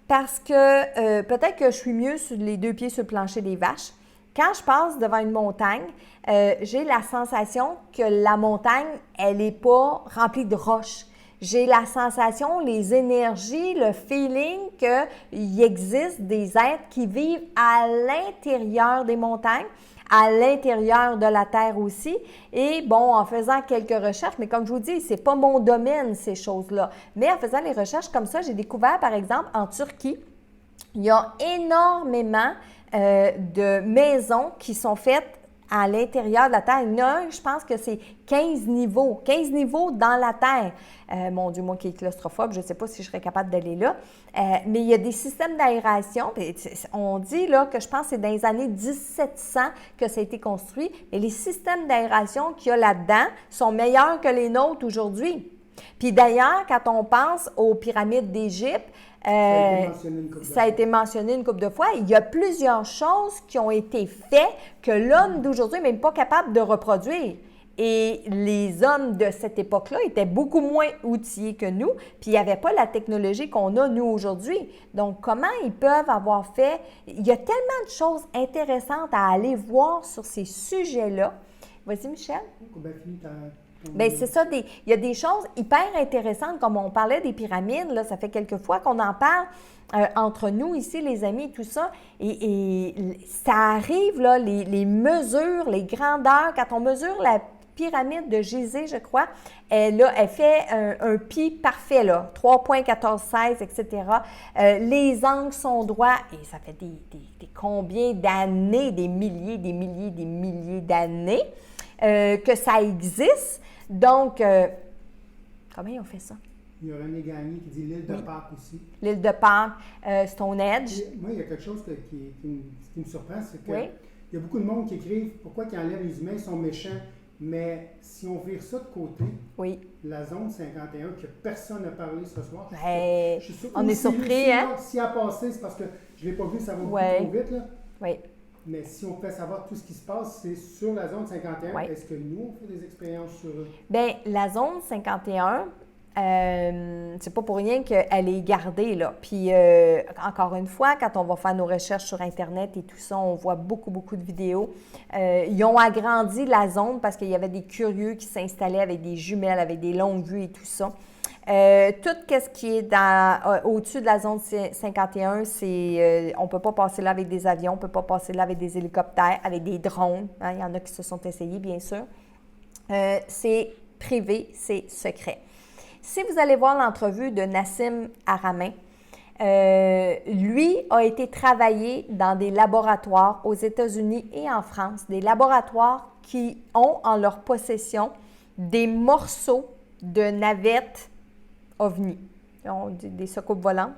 Parce que peut-être que je suis mieux sur les 2 pieds sur le plancher des vaches. Quand je passe devant une montagne, j'ai la sensation que la montagne, elle n'est pas remplie de roches. J'ai la sensation, les énergies, le feeling qu'il existe des êtres qui vivent à l'intérieur des montagnes. à l'intérieur de la Terre aussi. Et bon, en faisant quelques recherches, mais comme je vous dis, c'est pas mon domaine, ces choses-là. Mais en faisant les recherches comme ça, j'ai découvert, par exemple, en Turquie, il y a énormément de maisons qui sont faites à l'intérieur de la Terre. Il y en a un, je pense que c'est 15 niveaux dans la Terre. Mon Dieu, moi qui est claustrophobe, je ne sais pas si je serais capable d'aller là. Mais il y a des systèmes d'aération. On dit là que je pense que c'est dans les années 1700 que ça a été construit. Et les systèmes d'aération qu'il y a là-dedans sont meilleurs que les nôtres aujourd'hui. Puis d'ailleurs, quand on pense aux pyramides d'Égypte, ça a été mentionné une couple de fois. Il y a plusieurs choses qui ont été faites que l'homme d'aujourd'hui n'est même pas capable de reproduire. Et les hommes de cette époque-là étaient beaucoup moins outillés que nous, puis il n'y avait pas la technologie qu'on a, nous, aujourd'hui. Donc, comment ils peuvent avoir fait? Il y a tellement de choses intéressantes à aller voir sur ces sujets-là. Vas-y, Michel. Bien, c'est ça, il y a des choses hyper intéressantes, comme on parlait des pyramides, là, ça fait quelques fois qu'on en parle entre nous ici, les amis, et tout ça, et ça arrive, là, les mesures, les grandeurs, quand on mesure la pyramide de Gizeh, je crois, elle fait un pli parfait, là, 3,1416, etc. Les angles sont droits, et ça fait des combien d'années, des milliers d'années que ça existe. Donc, comment ils ont fait ça? Il y a René Gagné qui dit l'île de Pâques aussi. L'île de Pâques, Stonehenge. Moi, il y a quelque chose qui me surprend, c'est qu'il y a beaucoup de monde qui écrivent pourquoi ils enlèvent les humains, ils sont méchants. Mais si on vire ça de côté, la zone 51, que personne n'a parlé ce soir, je suis sûr, on est surpris, hein? Si elle a passé, c'est parce que je ne l'ai pas vu, ça va beaucoup trop vite, là. Oui. Mais si on peut savoir tout ce qui se passe, c'est sur la zone 51. Ouais. Est-ce que nous, on fait des expériences sur eux? Bien, la zone 51, c'est pas pour rien qu'elle est gardée, là. Puis, encore une fois, quand on va faire nos recherches sur Internet et tout ça, on voit beaucoup de vidéos. Ils ont agrandi la zone parce qu'il y avait des curieux qui s'installaient avec des jumelles, avec des longues vues et tout ça. Tout ce qui est au-dessus de la zone 51, c'est on ne peut pas passer là avec des avions, on ne peut pas passer là avec des hélicoptères, avec des drones. Hein, il y en a qui se sont essayés, bien sûr. C'est privé, c'est secret. Si vous allez voir l'entrevue de Nassim Haramein, lui a été travaillé dans des laboratoires aux États-Unis et en France, des laboratoires qui ont en leur possession des morceaux de navettes OVNI, des soucoupes volantes.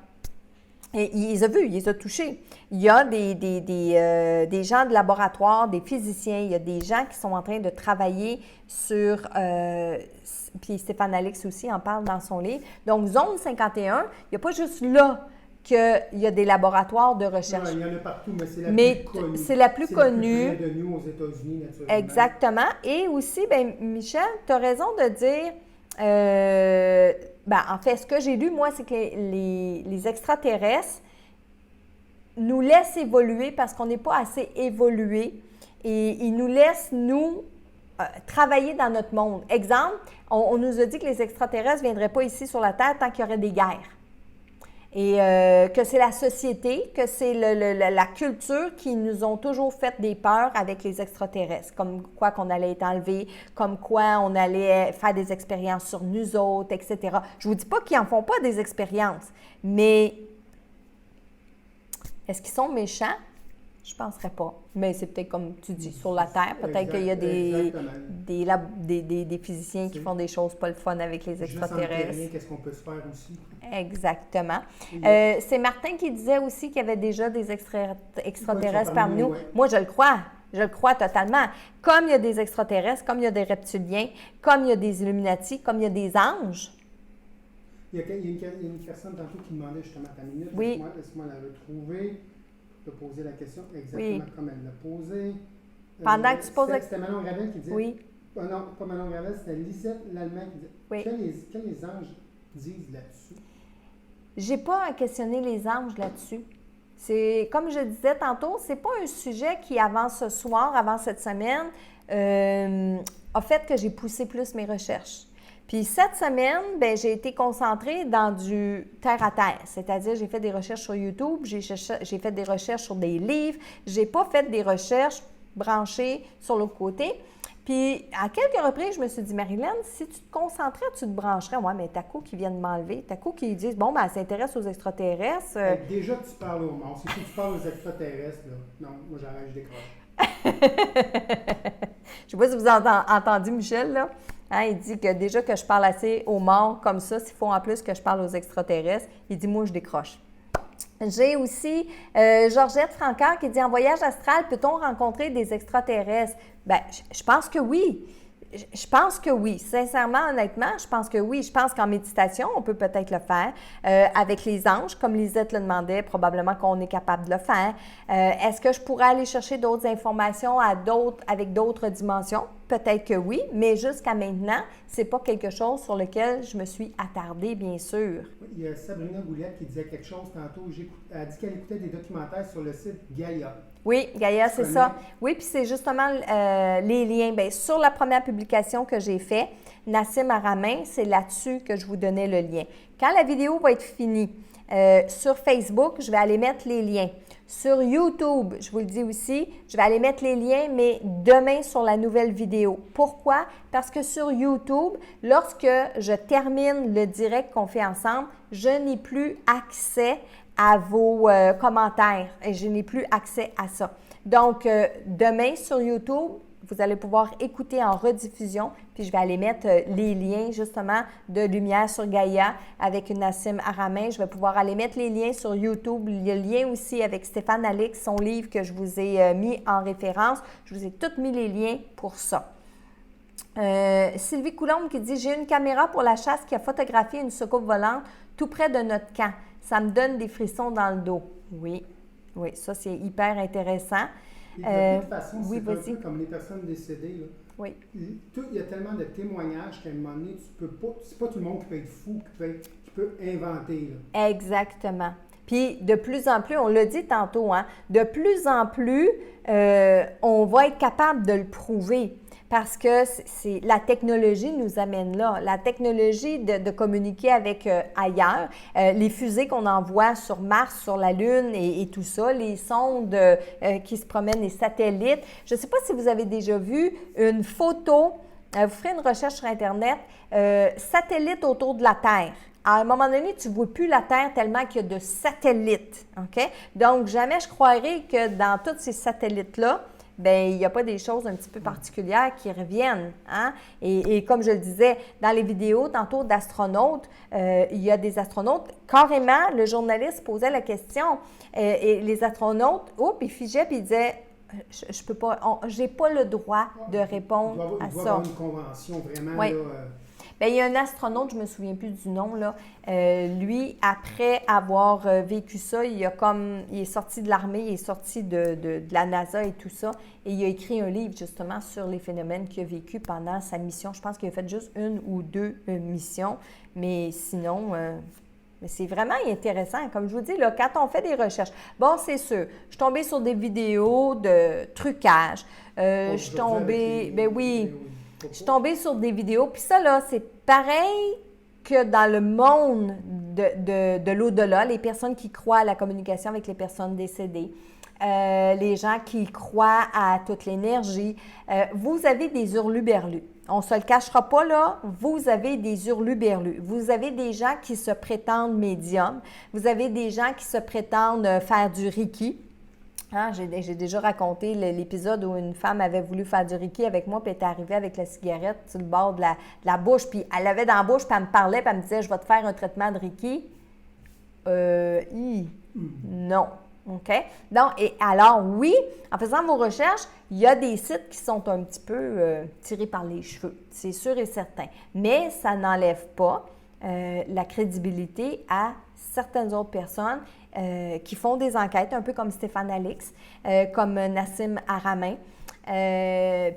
Et il les a vus, il les a touchés. Il y a des gens de laboratoire, des physiciens, il y a des gens qui sont en train de travailler sur... puis Stéphane Alix aussi en parle dans son livre. Donc, zone 51, il n'y a pas juste là qu'il y a des laboratoires de recherche. Non, il y en a partout, mais c'est la plus connue. C'est la plus connue. C'est la plus près de nous aux États-Unis, naturellement. Exactement. Et aussi, bien, Michel, tu as raison de dire... en fait, ce que j'ai lu, moi, c'est que les extraterrestres nous laissent évoluer parce qu'on n'est pas assez évolué et ils nous laissent, nous, travailler dans notre monde. Exemple, on nous a dit que les extraterrestres ne viendraient pas ici sur la Terre tant qu'il y aurait des guerres. Et que c'est la société, que c'est la culture qui nous ont toujours fait des peurs avec les extraterrestres, comme quoi qu'on allait être enlevés, comme quoi on allait faire des expériences sur nous autres, etc. Je ne vous dis pas qu'ils n'en font pas des expériences, mais est-ce qu'ils sont méchants? Je ne penserais pas. Mais c'est peut-être comme tu dis, sur la Terre, peut-être qu'il y a des physiciens qui font des choses pas le fun avec les extraterrestres. Qu'est-ce qu'on peut se faire aussi? Exactement. C'est Martin qui disait aussi qu'il y avait déjà des extraterrestres parmi nous. Ouais. Moi, je le crois. Je le crois totalement. Comme il y a des extraterrestres, comme il y a des reptiliens, comme il y a des Illuminati, comme il y a des anges. Il y a une personne tantôt qui demandait justement ta minute. Oui. Laisse-moi la retrouver. Je peux poser la question exactement comme elle l'a posée. Pendant que tu poses la question. C'était Manon Gravel qui disait. Oui. Non, pas Manon Gravel, c'était Lisette l'Allemand qui disait. Oui. Que les anges disent là-dessus? J'ai pas à questionner les anges là-dessus. C'est, comme je disais tantôt, c'est pas un sujet qui, avant ce soir, avant cette semaine, a fait que j'ai poussé plus mes recherches. Puis cette semaine, bien, j'ai été concentrée dans du terre-à-terre, c'est-à-dire j'ai fait des recherches sur YouTube, j'ai fait des recherches sur des livres, j'ai pas fait des recherches branché sur l'autre côté. Puis, à quelques reprises, je me suis dit, Marilyn, si tu te concentrais, tu te brancherais. Ouais, mais t'as quoi qui viennent m'enlever? T'as quoi qui disent, bon, ben, elle s'intéresse aux extraterrestres. Déjà que tu parles aux morts. Si tu parles aux extraterrestres, là, non, moi j'arrête, je décroche. Je ne sais pas si vous avez entendu Michel, là. Hein, il dit que déjà que je parle assez aux morts comme ça, s'il faut en plus que je parle aux extraterrestres, il dit, moi, je décroche. J'ai aussi Georgette Francaire qui dit « En voyage astral, peut-on rencontrer des extraterrestres? » Bien, je pense que oui. Je pense que oui. Sincèrement, honnêtement, je pense que oui. Je pense qu'en méditation, on peut peut-être le faire. Avec les anges, comme Lisette le demandait, probablement qu'on est capable de le faire. Est-ce que je pourrais aller chercher d'autres informations avec d'autres dimensions? Peut-être que oui, mais jusqu'à maintenant, ce n'est pas quelque chose sur lequel je me suis attardée, bien sûr. Oui, il y a Sabrina Boulette qui disait quelque chose tantôt. Elle a dit qu'elle écoutait des documentaires sur le site Gaïa. Oui, Gaïa, c'est ça. Oui, puis c'est justement les liens. Bien, sur la première publication que j'ai faite, Nassim Haramein, c'est là-dessus que je vous donnais le lien. Quand la vidéo va être finie, sur Facebook, je vais aller mettre les liens. Sur YouTube, je vous le dis aussi, je vais aller mettre les liens, mais demain sur la nouvelle vidéo. Pourquoi? Parce que sur YouTube, lorsque je termine le direct qu'on fait ensemble, je n'ai plus accès à vos commentaires et je n'ai plus accès à ça. Donc, demain sur YouTube, vous allez pouvoir écouter en rediffusion, puis je vais aller mettre les liens justement de Lumière sur Gaïa avec Nassim Haramein. Je vais pouvoir aller mettre les liens sur YouTube. Il y a le lien aussi avec Stéphane Alix, son livre que je vous ai mis en référence. Je vous ai tous mis les liens pour ça. Sylvie Coulombe qui dit « J'ai une caméra pour la chasse qui a photographié une soucoupe volante tout près de notre camp. Ça me donne des frissons dans le dos. » Oui, ça c'est hyper intéressant. Et de toute façon, oui, c'est un peu comme les personnes décédées. Là. Oui. Il y a tellement de témoignages qu'à un moment donné, tu peux pas, c'est pas tout le monde qui peut être fou, qui peut inventer. Là. Exactement. Puis de plus en plus, on l'a dit tantôt, hein, de plus en plus, on va être capable de le prouver. Parce que la technologie nous amène là. La technologie de communiquer avec ailleurs, les fusées qu'on envoie sur Mars, sur la Lune et tout ça, les sondes qui se promènent, les satellites. Je ne sais pas si vous avez déjà vu une photo, vous ferez une recherche sur Internet, satellite autour de la Terre. À un moment donné, tu ne vois plus la Terre tellement qu'il y a de satellites. OK? Donc, jamais je croirais que dans tous ces satellites-là, bien, il n'y a pas des choses un petit peu particulières qui reviennent. Hein? Et comme je le disais dans les vidéos tantôt d'astronautes, il y a des astronautes, carrément, le journaliste posait la question et les astronautes, ils figeaient et ils disaient « Je peux pas, j'ai pas le droit de répondre à ça. » Il doit y avoir une convention vraiment. Oui. Là, Bien, il y a un astronaute, je ne me souviens plus du nom, là. Lui, après avoir vécu ça, il est sorti de l'armée, il est sorti de la NASA et tout ça, et il a écrit un livre justement sur les phénomènes qu'il a vécu pendant sa mission. Je pense qu'il a fait juste une ou deux missions, mais sinon, c'est vraiment intéressant. Comme je vous dis, là, quand on fait des recherches, bon, c'est sûr, je suis tombée sur des vidéos de trucage, je suis tombée, je suis tombée sur des vidéos, puis ça, là, c'est pareil que dans le monde de l'au-delà, les personnes qui croient à la communication avec les personnes décédées, les gens qui croient à toute l'énergie, vous avez des hurluberlus. On ne se le cachera pas, là, vous avez des hurluberlus. Vous avez des gens qui se prétendent médiums. Vous avez des gens qui se prétendent faire du Reiki. Hein, j'ai déjà raconté l'épisode où une femme avait voulu faire du Reiki avec moi, puis elle était arrivée avec la cigarette sur le bord de la bouche, puis elle l'avait dans la bouche, puis elle me parlait, puis elle me disait « Je vais te faire un traitement de Reiki. » Non. OK? Donc, et alors, oui, en faisant vos recherches, il y a des sites qui sont un petit peu tirés par les cheveux, c'est sûr et certain. Mais ça n'enlève pas la crédibilité à certaines autres personnes qui font des enquêtes, un peu comme Stéphane Alix, comme Nassim Haramein.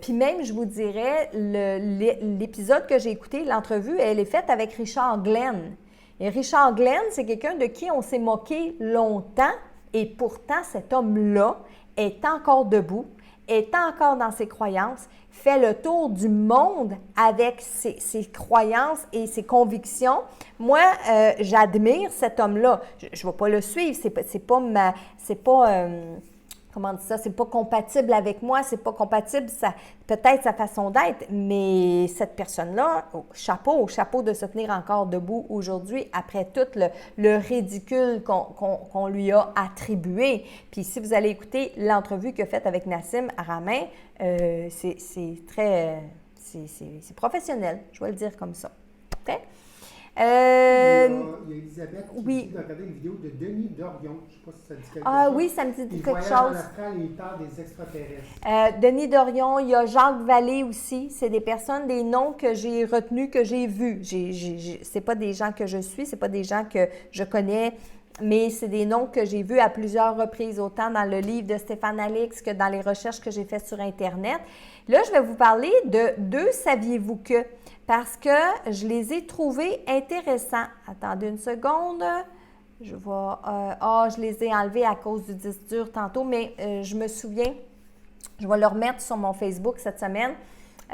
Puis même, je vous dirais, l'épisode que j'ai écouté, l'entrevue, elle est faite avec Richard Glenn. Et Richard Glenn, c'est quelqu'un de qui on s'est moqué longtemps, et pourtant, cet homme-là est encore debout, est encore dans ses croyances, fait le tour du monde avec ses croyances et ses convictions. Moi, j'admire cet homme-là. Je ne vais pas le suivre, c'est pas comment on dit ça, c'est pas compatible avec moi, c'est pas compatible, peut-être sa façon d'être, mais cette personne-là, chapeau de se tenir encore debout aujourd'hui après tout le ridicule qu'on lui a attribué. Puis si vous allez écouter l'entrevue qu'il a faite avec Nassim Haramein, c'est professionnel, je vais le dire comme ça. OK? Il y a Elisabeth qui dit de regarder une vidéo de Denis Dorion. Je ne sais pas si ça dit quelque chose. Oui, ça me dit quelque chose. Il voyage en astral et il parle des extraterrestres. Denis Dorion, il y a Jacques Vallée aussi. C'est des personnes, des noms que j'ai retenus, que j'ai vus. C'est pas des gens que je suis, c'est pas des gens que je connais, mais c'est des noms que j'ai vus à plusieurs reprises, autant dans le livre de Stéphane Alix que dans les recherches que j'ai faites sur Internet. Là, je vais vous parler de deux saviez-vous que, parce que je les ai trouvés intéressants. Attendez une seconde. Je les ai enlevés à cause du disque dur tantôt, mais je me souviens, je vais le remettre sur mon Facebook cette semaine.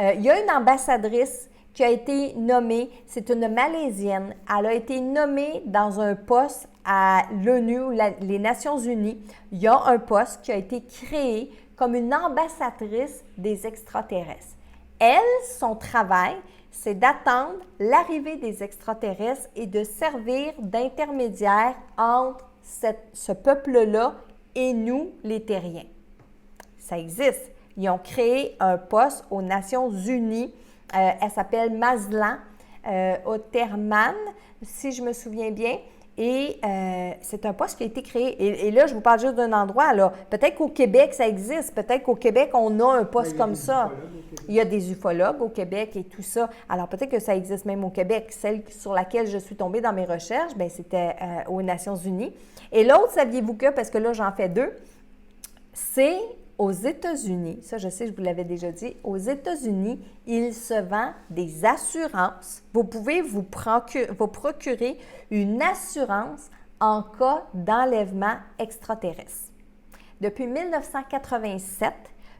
Il y a une ambassadrice qui a été nommée, c'est une Malaisienne. Elle a été nommée dans un poste à l'ONU, les Nations Unies. Il y a un poste qui a été créé comme une ambassadrice des extraterrestres. Elle, son travail, c'est d'attendre l'arrivée des extraterrestres et de servir d'intermédiaire entre ce peuple-là et nous, les Terriens. Ça existe. Ils ont créé un poste aux Nations Unies. Elle s'appelle Mazlan Otterman, si je me souviens bien. Et c'est un poste qui a été créé. Et là, je vous parle juste d'un endroit. Là. Peut-être qu'au Québec, ça existe. Peut-être qu'au Québec, on a un poste comme ça. Il y a des ufologues au Québec et tout ça. Alors, peut-être que ça existe même au Québec. Celle sur laquelle je suis tombée dans mes recherches, bien, c'était aux Nations Unies. Et l'autre, saviez-vous que, parce que là, j'en fais deux, c'est aux États-Unis. Ça, je sais, je vous l'avais déjà dit. Aux États-Unis, il se vend des assurances. Vous pouvez vous procurer une assurance en cas d'enlèvement extraterrestre. Depuis 1987,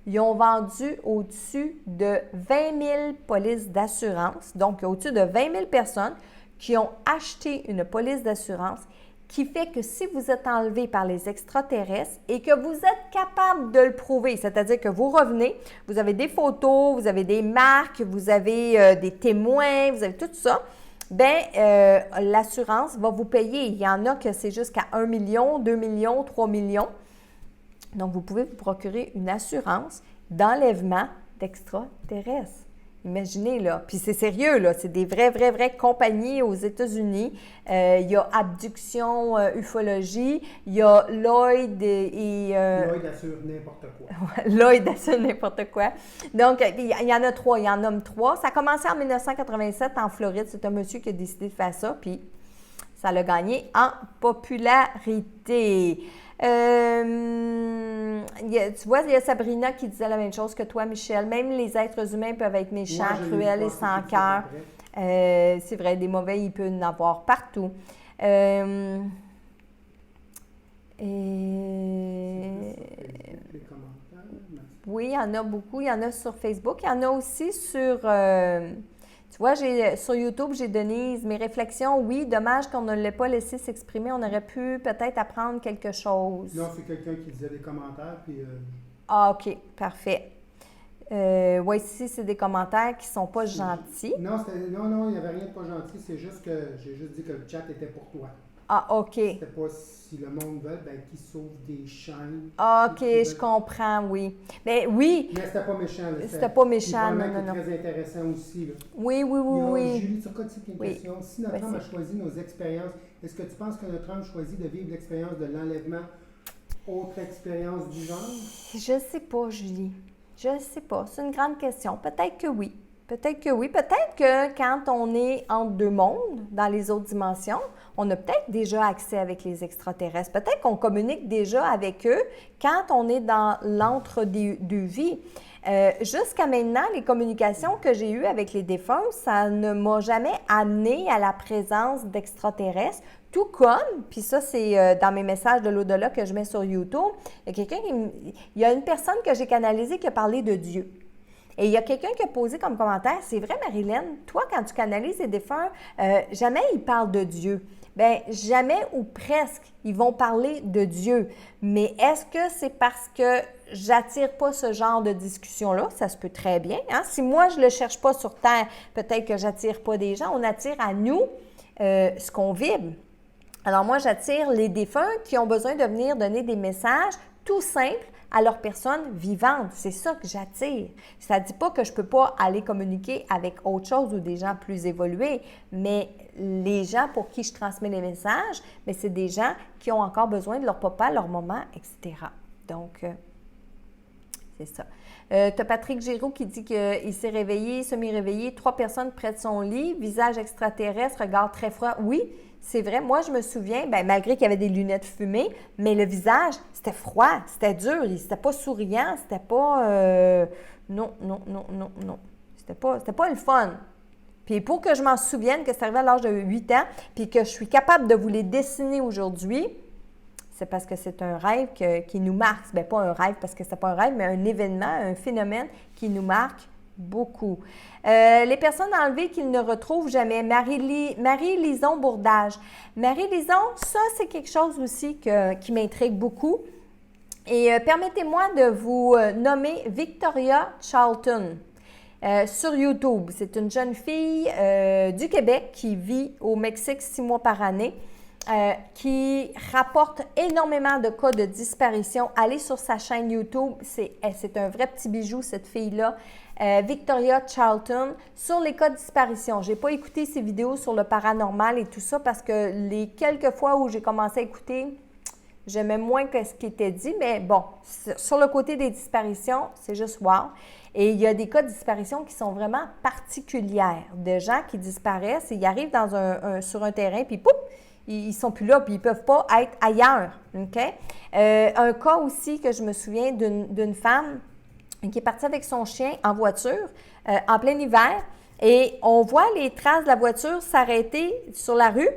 ils ont vendu au-dessus de 20 000 polices d'assurance. Donc, au-dessus de 20 000 personnes qui ont acheté une police d'assurance qui fait que si vous êtes enlevé par les extraterrestres et que vous êtes capable de le prouver, c'est-à-dire que vous revenez, vous avez des photos, vous avez des marques, vous avez des témoins, vous avez tout ça, bien, l'assurance va vous payer. Il y en a que c'est jusqu'à 1 million, 2 millions, 3 millions. Donc, vous pouvez vous procurer une assurance d'enlèvement d'extraterrestres. Imaginez, là. Puis c'est sérieux, là. C'est des vraies compagnies aux États-Unis. Il y a Abduction Ufologie. Il y a Lloyd et... Lloyd assure n'importe quoi. Lloyd assure n'importe quoi. Donc, il y en a trois. Il y en nomme trois. Ça a commencé en 1987 en Floride. C'est un monsieur qui a décidé de faire ça. Puis, ça l'a gagné en popularité. Tu vois, il y a Sabrina qui disait la même chose que toi, Michel. Même les êtres humains peuvent être méchants, cruels et sans cœur. C'est vrai, des mauvais, il peut y en avoir partout. Oui, il y en a beaucoup. Il y en a sur Facebook. Il y en a aussi sur... Tu vois, sur YouTube, j'ai Denise, mes réflexions, oui, dommage qu'on ne l'ait pas laissé s'exprimer. On aurait pu peut-être apprendre quelque chose. Non, c'est quelqu'un qui disait des commentaires, puis... Ah, OK, parfait. Oui, ici, c'est des commentaires qui ne sont pas gentils. Non, il n'y avait rien de pas gentil. C'est juste que j'ai juste dit que le chat était pour toi. Ah, OK. C'était pas si le monde veut, ben qu'ils sauvent des chaînes. Ah, OK, je comprends, oui. Mais oui. Mais c'était pas méchant. C'était pas méchant, non. C'est très intéressant aussi. Là. Oui. Julie Turcotte, c'est une question. Si notre âme a choisi nos expériences, est-ce que tu penses que notre âme choisit de vivre l'expérience de l'enlèvement, autre expérience du genre? Je sais pas, Julie. Je sais pas. C'est une grande question. Peut-être que oui. Peut-être que oui. Peut-être que quand on est entre deux mondes, dans les autres dimensions, on a peut-être déjà accès avec les extraterrestres. Peut-être qu'on communique déjà avec eux quand on est dans l'entre-deux-vies. Jusqu'à maintenant, les communications que j'ai eues avec les défunts, ça ne m'a jamais amené à la présence d'extraterrestres. Tout comme, puis ça c'est dans mes messages de l'au-delà que je mets sur YouTube, il y a une personne que j'ai canalisée qui a parlé de Dieu. Et il y a quelqu'un qui a posé comme commentaire, c'est vrai Marilyn, toi quand tu canalises les défunts, jamais ils parlent de Dieu. bien, jamais ou presque, ils vont parler de Dieu. Mais est-ce que c'est parce que j'attire pas ce genre de discussion-là? Ça se peut très bien. Hein? Si moi, je ne le cherche pas sur Terre, peut-être que j'attire pas des gens. On attire à nous ce qu'on vibre. Alors moi, j'attire les défunts qui ont besoin de venir donner des messages tout simples à leurs personnes vivantes. C'est ça que j'attire. Ça ne dit pas que je ne peux pas aller communiquer avec autre chose ou des gens plus évolués, mais les gens pour qui je transmets les messages, mais c'est des gens qui ont encore besoin de leur papa, leur maman, etc. Donc, c'est ça. Tu as Patrick Giroux qui dit qu'il s'est réveillé, semi-réveillé, 3 personnes près de son lit, visage extraterrestre, regard très froid. Oui, c'est vrai. Moi, je me souviens, bien, malgré qu'il y avait des lunettes fumées, mais le visage, c'était froid, c'était dur, c'était pas souriant, c'était pas... non. C'était pas le fun. Puis pour que je m'en souvienne que c'est arrivé à l'âge de 8 ans, puis que je suis capable de vous les dessiner aujourd'hui, c'est parce que c'est un rêve qui nous marque. Bien, pas un rêve parce que c'est pas un rêve, mais un événement, un phénomène qui nous marque beaucoup. Les personnes enlevées qu'ils ne retrouvent jamais. Marie-Lison Bourdage. Marie-Lison, ça, c'est quelque chose aussi qui m'intrigue beaucoup. Et permettez-moi de vous nommer Victoria Charlton. Sur YouTube. C'est une jeune fille du Québec qui vit au Mexique 6 mois par année. Qui rapporte énormément de cas de disparition. Allez sur sa chaîne YouTube, c'est un vrai petit bijou, cette fille-là. Victoria Charlton, sur les cas de disparition. Je n'ai pas écouté ses vidéos sur le paranormal et tout ça parce que les quelques fois où j'ai commencé à écouter, j'aimais moins que ce qui était dit, mais bon, sur le côté des disparitions, c'est juste wow. Et il y a des cas de disparition qui sont vraiment particulières, de gens qui disparaissent et ils arrivent sur un terrain, puis pouf, ils ne sont plus là, puis ils ne peuvent pas être ailleurs. Okay? Un cas aussi que je me souviens d'une femme qui est partie avec son chien en voiture en plein hiver et on voit les traces de la voiture s'arrêter sur la rue,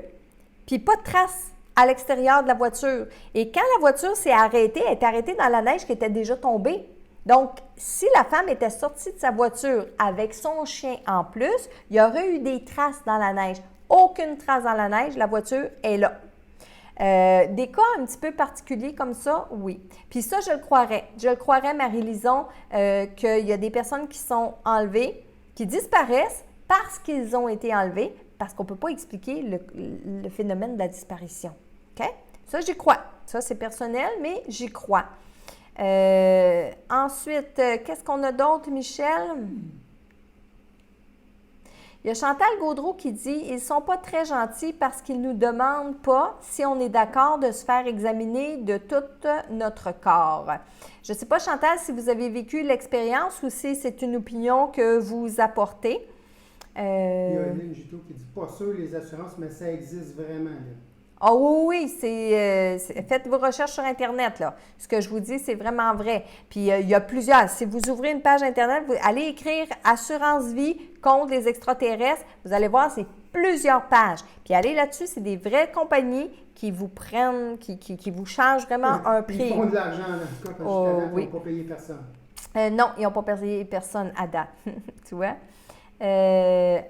puis pas de traces à l'extérieur de la voiture. Et quand la voiture s'est arrêtée, elle est arrêtée dans la neige qui était déjà tombée. Donc, si la femme était sortie de sa voiture avec son chien en plus, il y aurait eu des traces dans la neige. Aucune trace dans la neige, la voiture est là. Des cas un petit peu particuliers comme ça, oui. Puis ça, je le croirais. Je le croirais, Marie-Lison, qu'il y a des personnes qui sont enlevées, qui disparaissent parce qu'ils ont été enlevés, parce qu'on ne peut pas expliquer le phénomène de la disparition. OK? Ça, j'y crois. Ça, c'est personnel, mais j'y crois. Ensuite, qu'est-ce qu'on a d'autre, Michel? Il y a Chantal Gaudreau qui dit « Ils ne sont pas très gentils parce qu'ils ne nous demandent pas si on est d'accord de se faire examiner de tout notre corps. » Je ne sais pas, Chantal, si vous avez vécu l'expérience ou si c'est une opinion que vous apportez. Il y a Lynn Juteau qui dit « Pas sûr les assurances, mais ça existe vraiment. » Ah oui, faites vos recherches sur Internet, là. Ce que je vous dis, c'est vraiment vrai. Puis, il y a plusieurs. Si vous ouvrez une page Internet, vous allez écrire « Assurance vie contre les extraterrestres », vous allez voir, c'est plusieurs pages. Puis, allez là-dessus, c'est des vraies compagnies qui vous prennent, qui vous chargent vraiment un prix. Ils font de l'argent, en tout cas, parce qu'ils n'ont pas payé personne. Non, ils n'ont pas payé personne à date. Tu vois?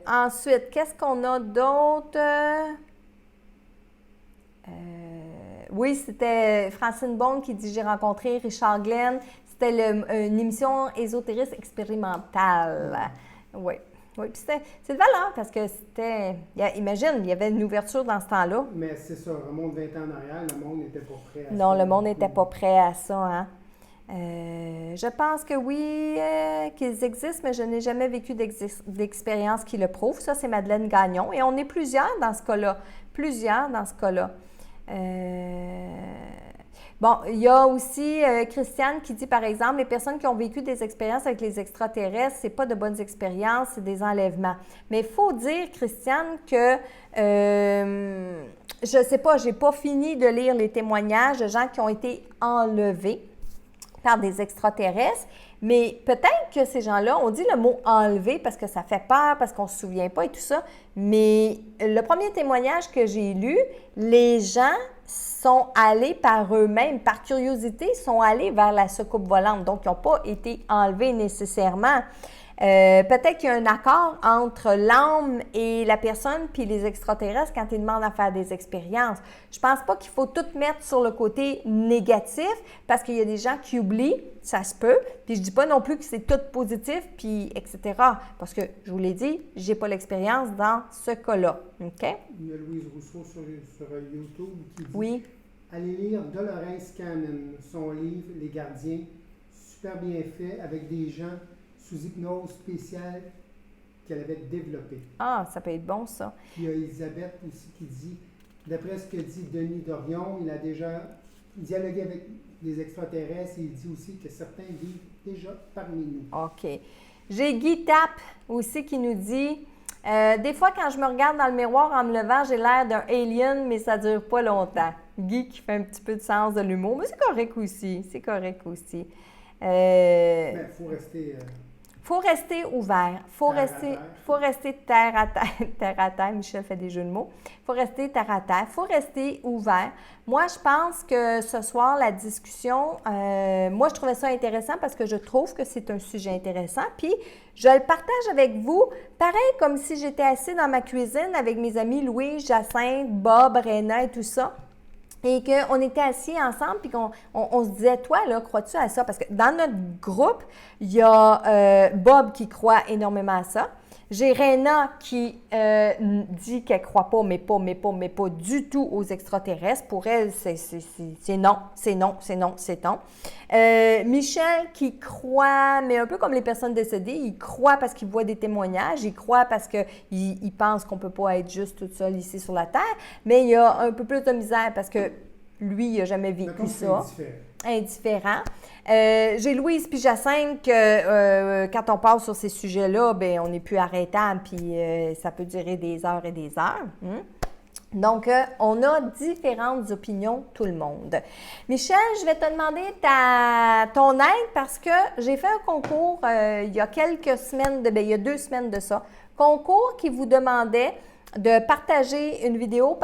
Ensuite, qu'est-ce qu'on a d'autre? Oui, c'était Francine Bond qui dit « J'ai rencontré Richard Glenn ». C'était une émission ésotériste expérimentale. Oui. Oui, puis c'est de valeur parce que c'était... Imagine, il y avait une ouverture dans ce temps-là. Mais c'est ça, remonte 20 ans en arrière, le monde n'était pas prêt à ça. Non, le monde n'était pas prêt à ça, hein. Je pense que oui, qu'ils existent, mais je n'ai jamais vécu d'expérience qui le prouve. Ça, c'est Madeleine Gagnon. Et on est plusieurs dans ce cas-là. Bon, il y a aussi Christiane qui dit, par exemple, les personnes qui ont vécu des expériences avec les extraterrestres, c'est pas de bonnes expériences, c'est des enlèvements. Mais il faut dire, Christiane, que je sais pas, j'ai pas fini de lire les témoignages de gens qui ont été enlevés par des extraterrestres, mais peut-être que ces gens-là, on dit le mot « enlever » parce que ça fait peur, parce qu'on ne se souvient pas et tout ça, mais le premier témoignage que j'ai lu, les gens sont allés par eux-mêmes, par curiosité, sont allés vers la soucoupe volante, donc ils n'ont pas été enlevés nécessairement. Peut-être qu'il y a un accord entre l'âme et la personne puis les extraterrestres quand ils demandent à faire des expériences. Je pense pas qu'il faut tout mettre sur le côté négatif parce qu'il y a des gens qui oublient, ça se peut. Puis je dis pas non plus que c'est tout positif puis etc. Parce que je vous l'ai dit, j'ai pas l'expérience dans ce cas-là. OK? Il y a Louise Rousseau sur YouTube qui dit oui. Allez lire Dolores Cannon, son livre Les Gardiens, super bien fait avec des gens sous hypnose spéciale qu'elle avait développée. Ah, ça peut être bon, ça. Puis il y a Elisabeth aussi qui dit, d'après ce que dit Denis Dorion, il a déjà dialogué avec des extraterrestres et il dit aussi que certains vivent déjà parmi nous. OK. J'ai Guy Tap aussi qui nous dit des fois, quand je me regarde dans le miroir en me levant, j'ai l'air d'un alien, mais ça ne dure pas longtemps. Guy qui fait un petit peu de sens de l'humour, mais c'est correct aussi. C'est correct aussi. Il faut rester... faut rester ouvert. Faut rester terre à terre. Terre à terre, Michel fait des jeux de mots. Faut rester terre à terre. Faut rester ouvert. Moi, je pense que ce soir, la discussion, moi, je trouvais ça intéressant parce que je trouve que c'est un sujet intéressant. Puis, je le partage avec vous, pareil comme si j'étais assise dans ma cuisine avec mes amis Louis, Jacinthe, Bob, Réna et tout ça. Et qu'on était assis ensemble, puis qu'on se disait, toi, là, crois-tu à ça? Parce que dans notre groupe, il y a Bob qui croit énormément à ça. J'ai Réna qui dit qu'elle ne croit pas, mais pas du tout aux extraterrestres. Pour elle, c'est non, c'est non, c'est non, c'est non. Michel qui croit, mais un peu comme les personnes décédées, il croit parce qu'il voit des témoignages, il croit parce qu'il pense qu'on ne peut pas être juste tout seul ici sur la Terre, mais il y a un peu plus de misère parce que lui, il n'a jamais vécu ça. Indifférent. J'ai Louise puis Jacinthe que quand on parle sur ces sujets-là, ben on n'est plus arrêtable puis ça peut durer des heures et des heures. Donc, on a différentes opinions, tout le monde. Michel, je vais te demander ton aide parce que j'ai fait un concours il y a quelques semaines, il y a 2 semaines de ça. Concours qui vous demandait de partager une vidéo,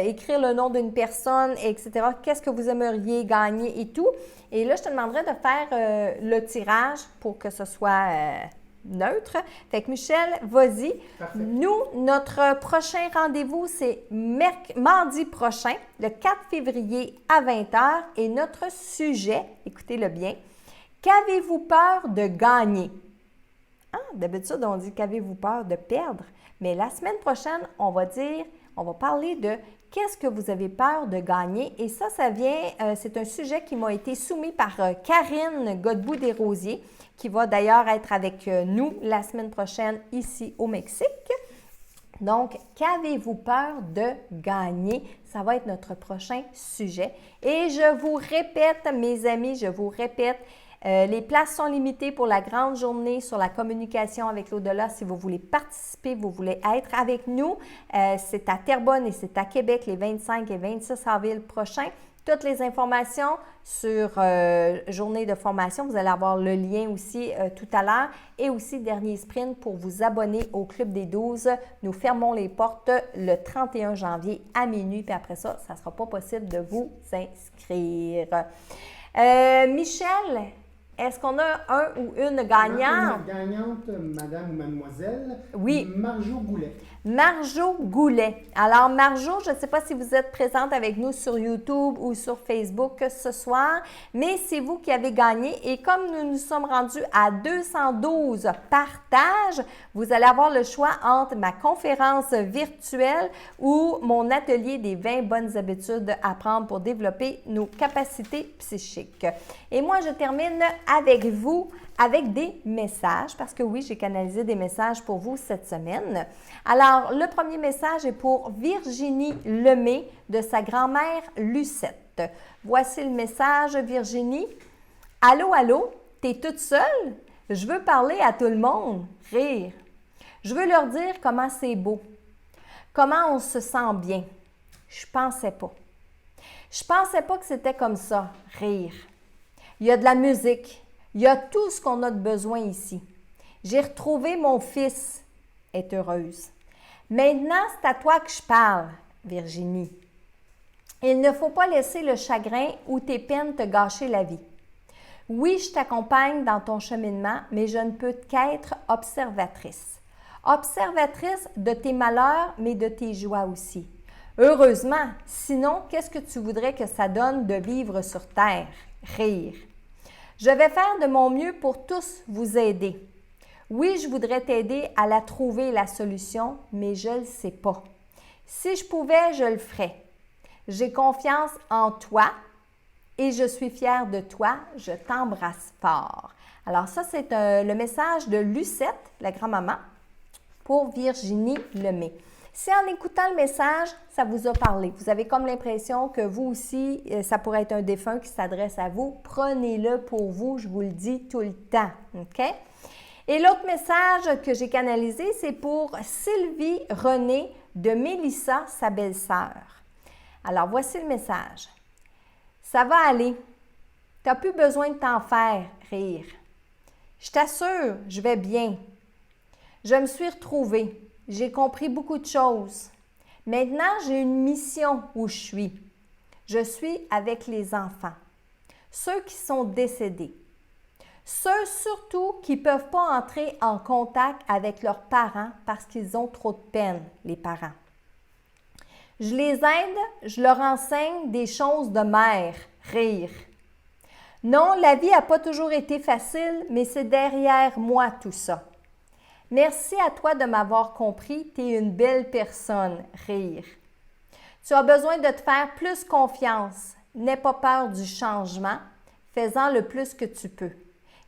écrire le nom d'une personne, etc. Qu'est-ce que vous aimeriez gagner et tout. Et là, je te demanderais de faire le tirage pour que ce soit neutre. Fait que Michel, vas-y. Parfait. Nous, notre prochain rendez-vous, c'est mardi prochain, le 4 février à 20h. Et notre sujet, écoutez-le bien, qu'avez-vous peur de gagner? D'habitude, on dit qu'avez-vous peur de perdre? Mais la semaine prochaine, on va parler de qu'est-ce que vous avez peur de gagner. Et ça vient, c'est un sujet qui m'a été soumis par Karine Godbout-Desrosiers, qui va d'ailleurs être avec nous la semaine prochaine ici au Mexique. Donc, qu'avez-vous peur de gagner? Ça va être notre prochain sujet. Et je vous répète, mes amis, les places sont limitées pour la grande journée sur la communication avec l'au-delà. Si vous voulez participer, vous voulez être avec nous, c'est à Terrebonne et c'est à Québec les 25 et 26 avril prochains. Toutes les informations sur journée de formation, vous allez avoir le lien aussi tout à l'heure et aussi dernier sprint pour vous abonner au Club des 12. Nous fermons les portes le 31 janvier à minuit, puis après ça, ça ne sera pas possible de vous inscrire. Michel, est-ce qu'on a un ou une gagnante? Une gagnante, madame ou mademoiselle. Oui. Marjo Goulet. Marjo Goulet. Alors, Marjo, je ne sais pas si vous êtes présente avec nous sur YouTube ou sur Facebook ce soir, mais c'est vous qui avez gagné. Et comme nous nous sommes rendus à 212 partages, vous allez avoir le choix entre ma conférence virtuelle ou mon atelier des 20 bonnes habitudes à prendre pour développer nos capacités psychiques. Et moi, je termine avec vous avec des messages, parce que oui, j'ai canalisé des messages pour vous cette semaine. Alors, le premier message est pour Virginie Lemay de sa grand-mère Lucette. Voici le message, Virginie. Allô, allô, t'es toute seule? Je veux parler à tout le monde, rire. Je veux leur dire comment c'est beau, comment on se sent bien. Je pensais pas. Je pensais pas que c'était comme ça, rire. Il y a de la musique. Il y a tout ce qu'on a de besoin ici. J'ai retrouvé mon fils, est heureuse. Maintenant, c'est à toi que je parle, Virginie. Il ne faut pas laisser le chagrin ou tes peines te gâcher la vie. Oui, je t'accompagne dans ton cheminement, mais je ne peux qu'être observatrice. Observatrice de tes malheurs, mais de tes joies aussi. Heureusement, sinon, qu'est-ce que tu voudrais que ça donne de vivre sur Terre? Rire. Je vais faire de mon mieux pour tous vous aider. Oui, je voudrais t'aider à la trouver, la solution, mais je ne le sais pas. Si je pouvais, je le ferais. J'ai confiance en toi et je suis fière de toi. Je t'embrasse fort. Alors ça, c'est le message de Lucette, la grand-maman, pour Virginie Lemay. Si en écoutant le message, ça vous a parlé, vous avez comme l'impression que vous aussi, ça pourrait être un défunt qui s'adresse à vous, prenez-le pour vous, je vous le dis tout le temps, OK? Et l'autre message que j'ai canalisé, c'est pour Sylvie Renée de Mélissa, sa belle-sœur. Alors, voici le message. Ça va aller. Tu n'as plus besoin de t'en faire rire. Je t'assure, je vais bien. Je me suis retrouvée. J'ai compris beaucoup de choses. Maintenant, j'ai une mission où je suis. Je suis avec les enfants, ceux qui sont décédés, ceux surtout qui ne peuvent pas entrer en contact avec leurs parents parce qu'ils ont trop de peine, les parents. Je les aide, je leur enseigne des choses de mère, rire. Non, la vie n'a pas toujours été facile, mais c'est derrière moi tout ça. Merci à toi de m'avoir compris, tu es une belle personne, rire. Tu as besoin de te faire plus confiance, n'aie pas peur du changement, fais-en le plus que tu peux.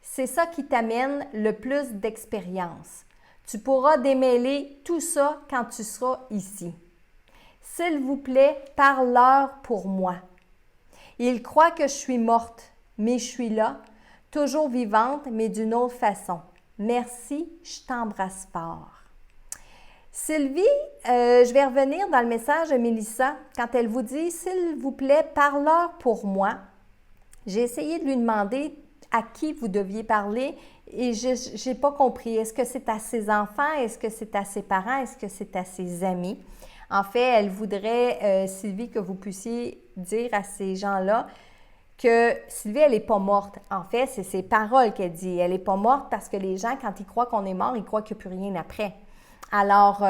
C'est ça qui t'amène le plus d'expérience. Tu pourras démêler tout ça quand tu seras ici. S'il vous plaît, parle-leur pour moi. Ils croient que je suis morte, mais je suis là, toujours vivante, mais d'une autre façon. Merci, je t'embrasse fort. Sylvie, je vais revenir dans le message de Mélissa quand elle vous dit « S'il vous plaît, parle-leur pour moi ». J'ai essayé de lui demander à qui vous deviez parler et je n'ai pas compris. Est-ce que c'est à ses enfants? Est-ce que c'est à ses parents? Est-ce que c'est à ses amis? En fait, elle voudrait, Sylvie, que vous puissiez dire à ces gens-là que Sylvie, elle n'est pas morte. En fait, c'est ses paroles qu'elle dit. Elle n'est pas morte parce que les gens, quand ils croient qu'on est mort, ils croient qu'il n'y a plus rien après. Alors,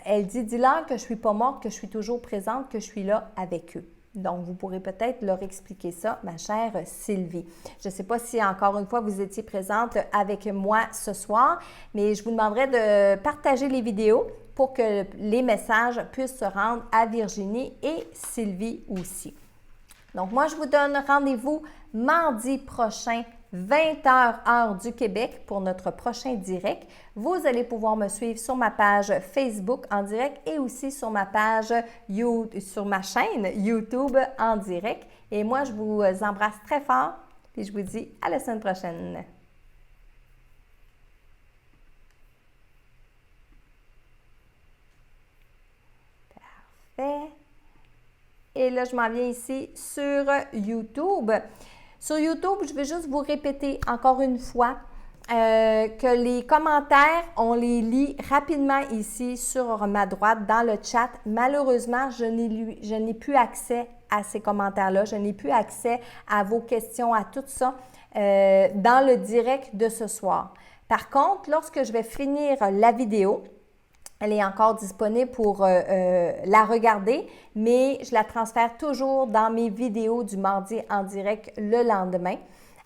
elle dit, dis-leur que je ne suis pas morte, que je suis toujours présente, que je suis là avec eux. Donc, vous pourrez peut-être leur expliquer ça, ma chère Sylvie. Je ne sais pas si, encore une fois, vous étiez présente avec moi ce soir, mais je vous demanderai de partager les vidéos pour que les messages puissent se rendre à Virginie et Sylvie aussi. Donc, moi, je vous donne rendez-vous mardi prochain, 20h heure du Québec pour notre prochain direct. Vous allez pouvoir me suivre sur ma page Facebook en direct et aussi sur ma page sur ma chaîne YouTube en direct. Et moi, je vous embrasse très fort et je vous dis à la semaine prochaine. Parfait. Et là, je m'en viens ici sur YouTube. Sur YouTube, je vais juste vous répéter encore une fois que les commentaires, on les lit rapidement ici sur ma droite dans le chat. Malheureusement, je n'ai plus accès à ces commentaires-là. Je n'ai plus accès à vos questions, à tout ça dans le direct de ce soir. Par contre, lorsque je vais finir la vidéo, elle est encore disponible pour la regarder, mais je la transfère toujours dans mes vidéos du mardi en direct le lendemain.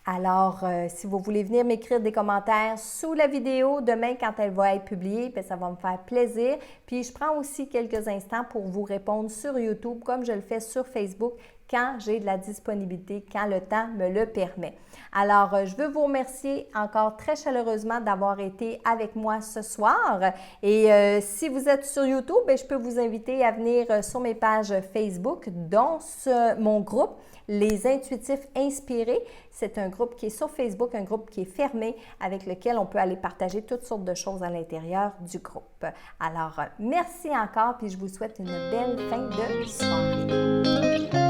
Alors, si vous voulez venir m'écrire des commentaires sous la vidéo demain quand elle va être publiée, bien, ça va me faire plaisir. Puis, je prends aussi quelques instants pour vous répondre sur YouTube comme je le fais sur Facebook quand j'ai de la disponibilité, quand le temps me le permet. Alors, je veux vous remercier encore très chaleureusement d'avoir été avec moi ce soir. Et si vous êtes sur YouTube, bien, je peux vous inviter à venir sur mes pages Facebook, dont mon groupe Les Intuitifs Inspirés. C'est un groupe qui est sur Facebook, un groupe qui est fermé avec lequel on peut aller partager toutes sortes de choses à l'intérieur du groupe. Alors, merci encore, puis je vous souhaite une belle fin de soirée.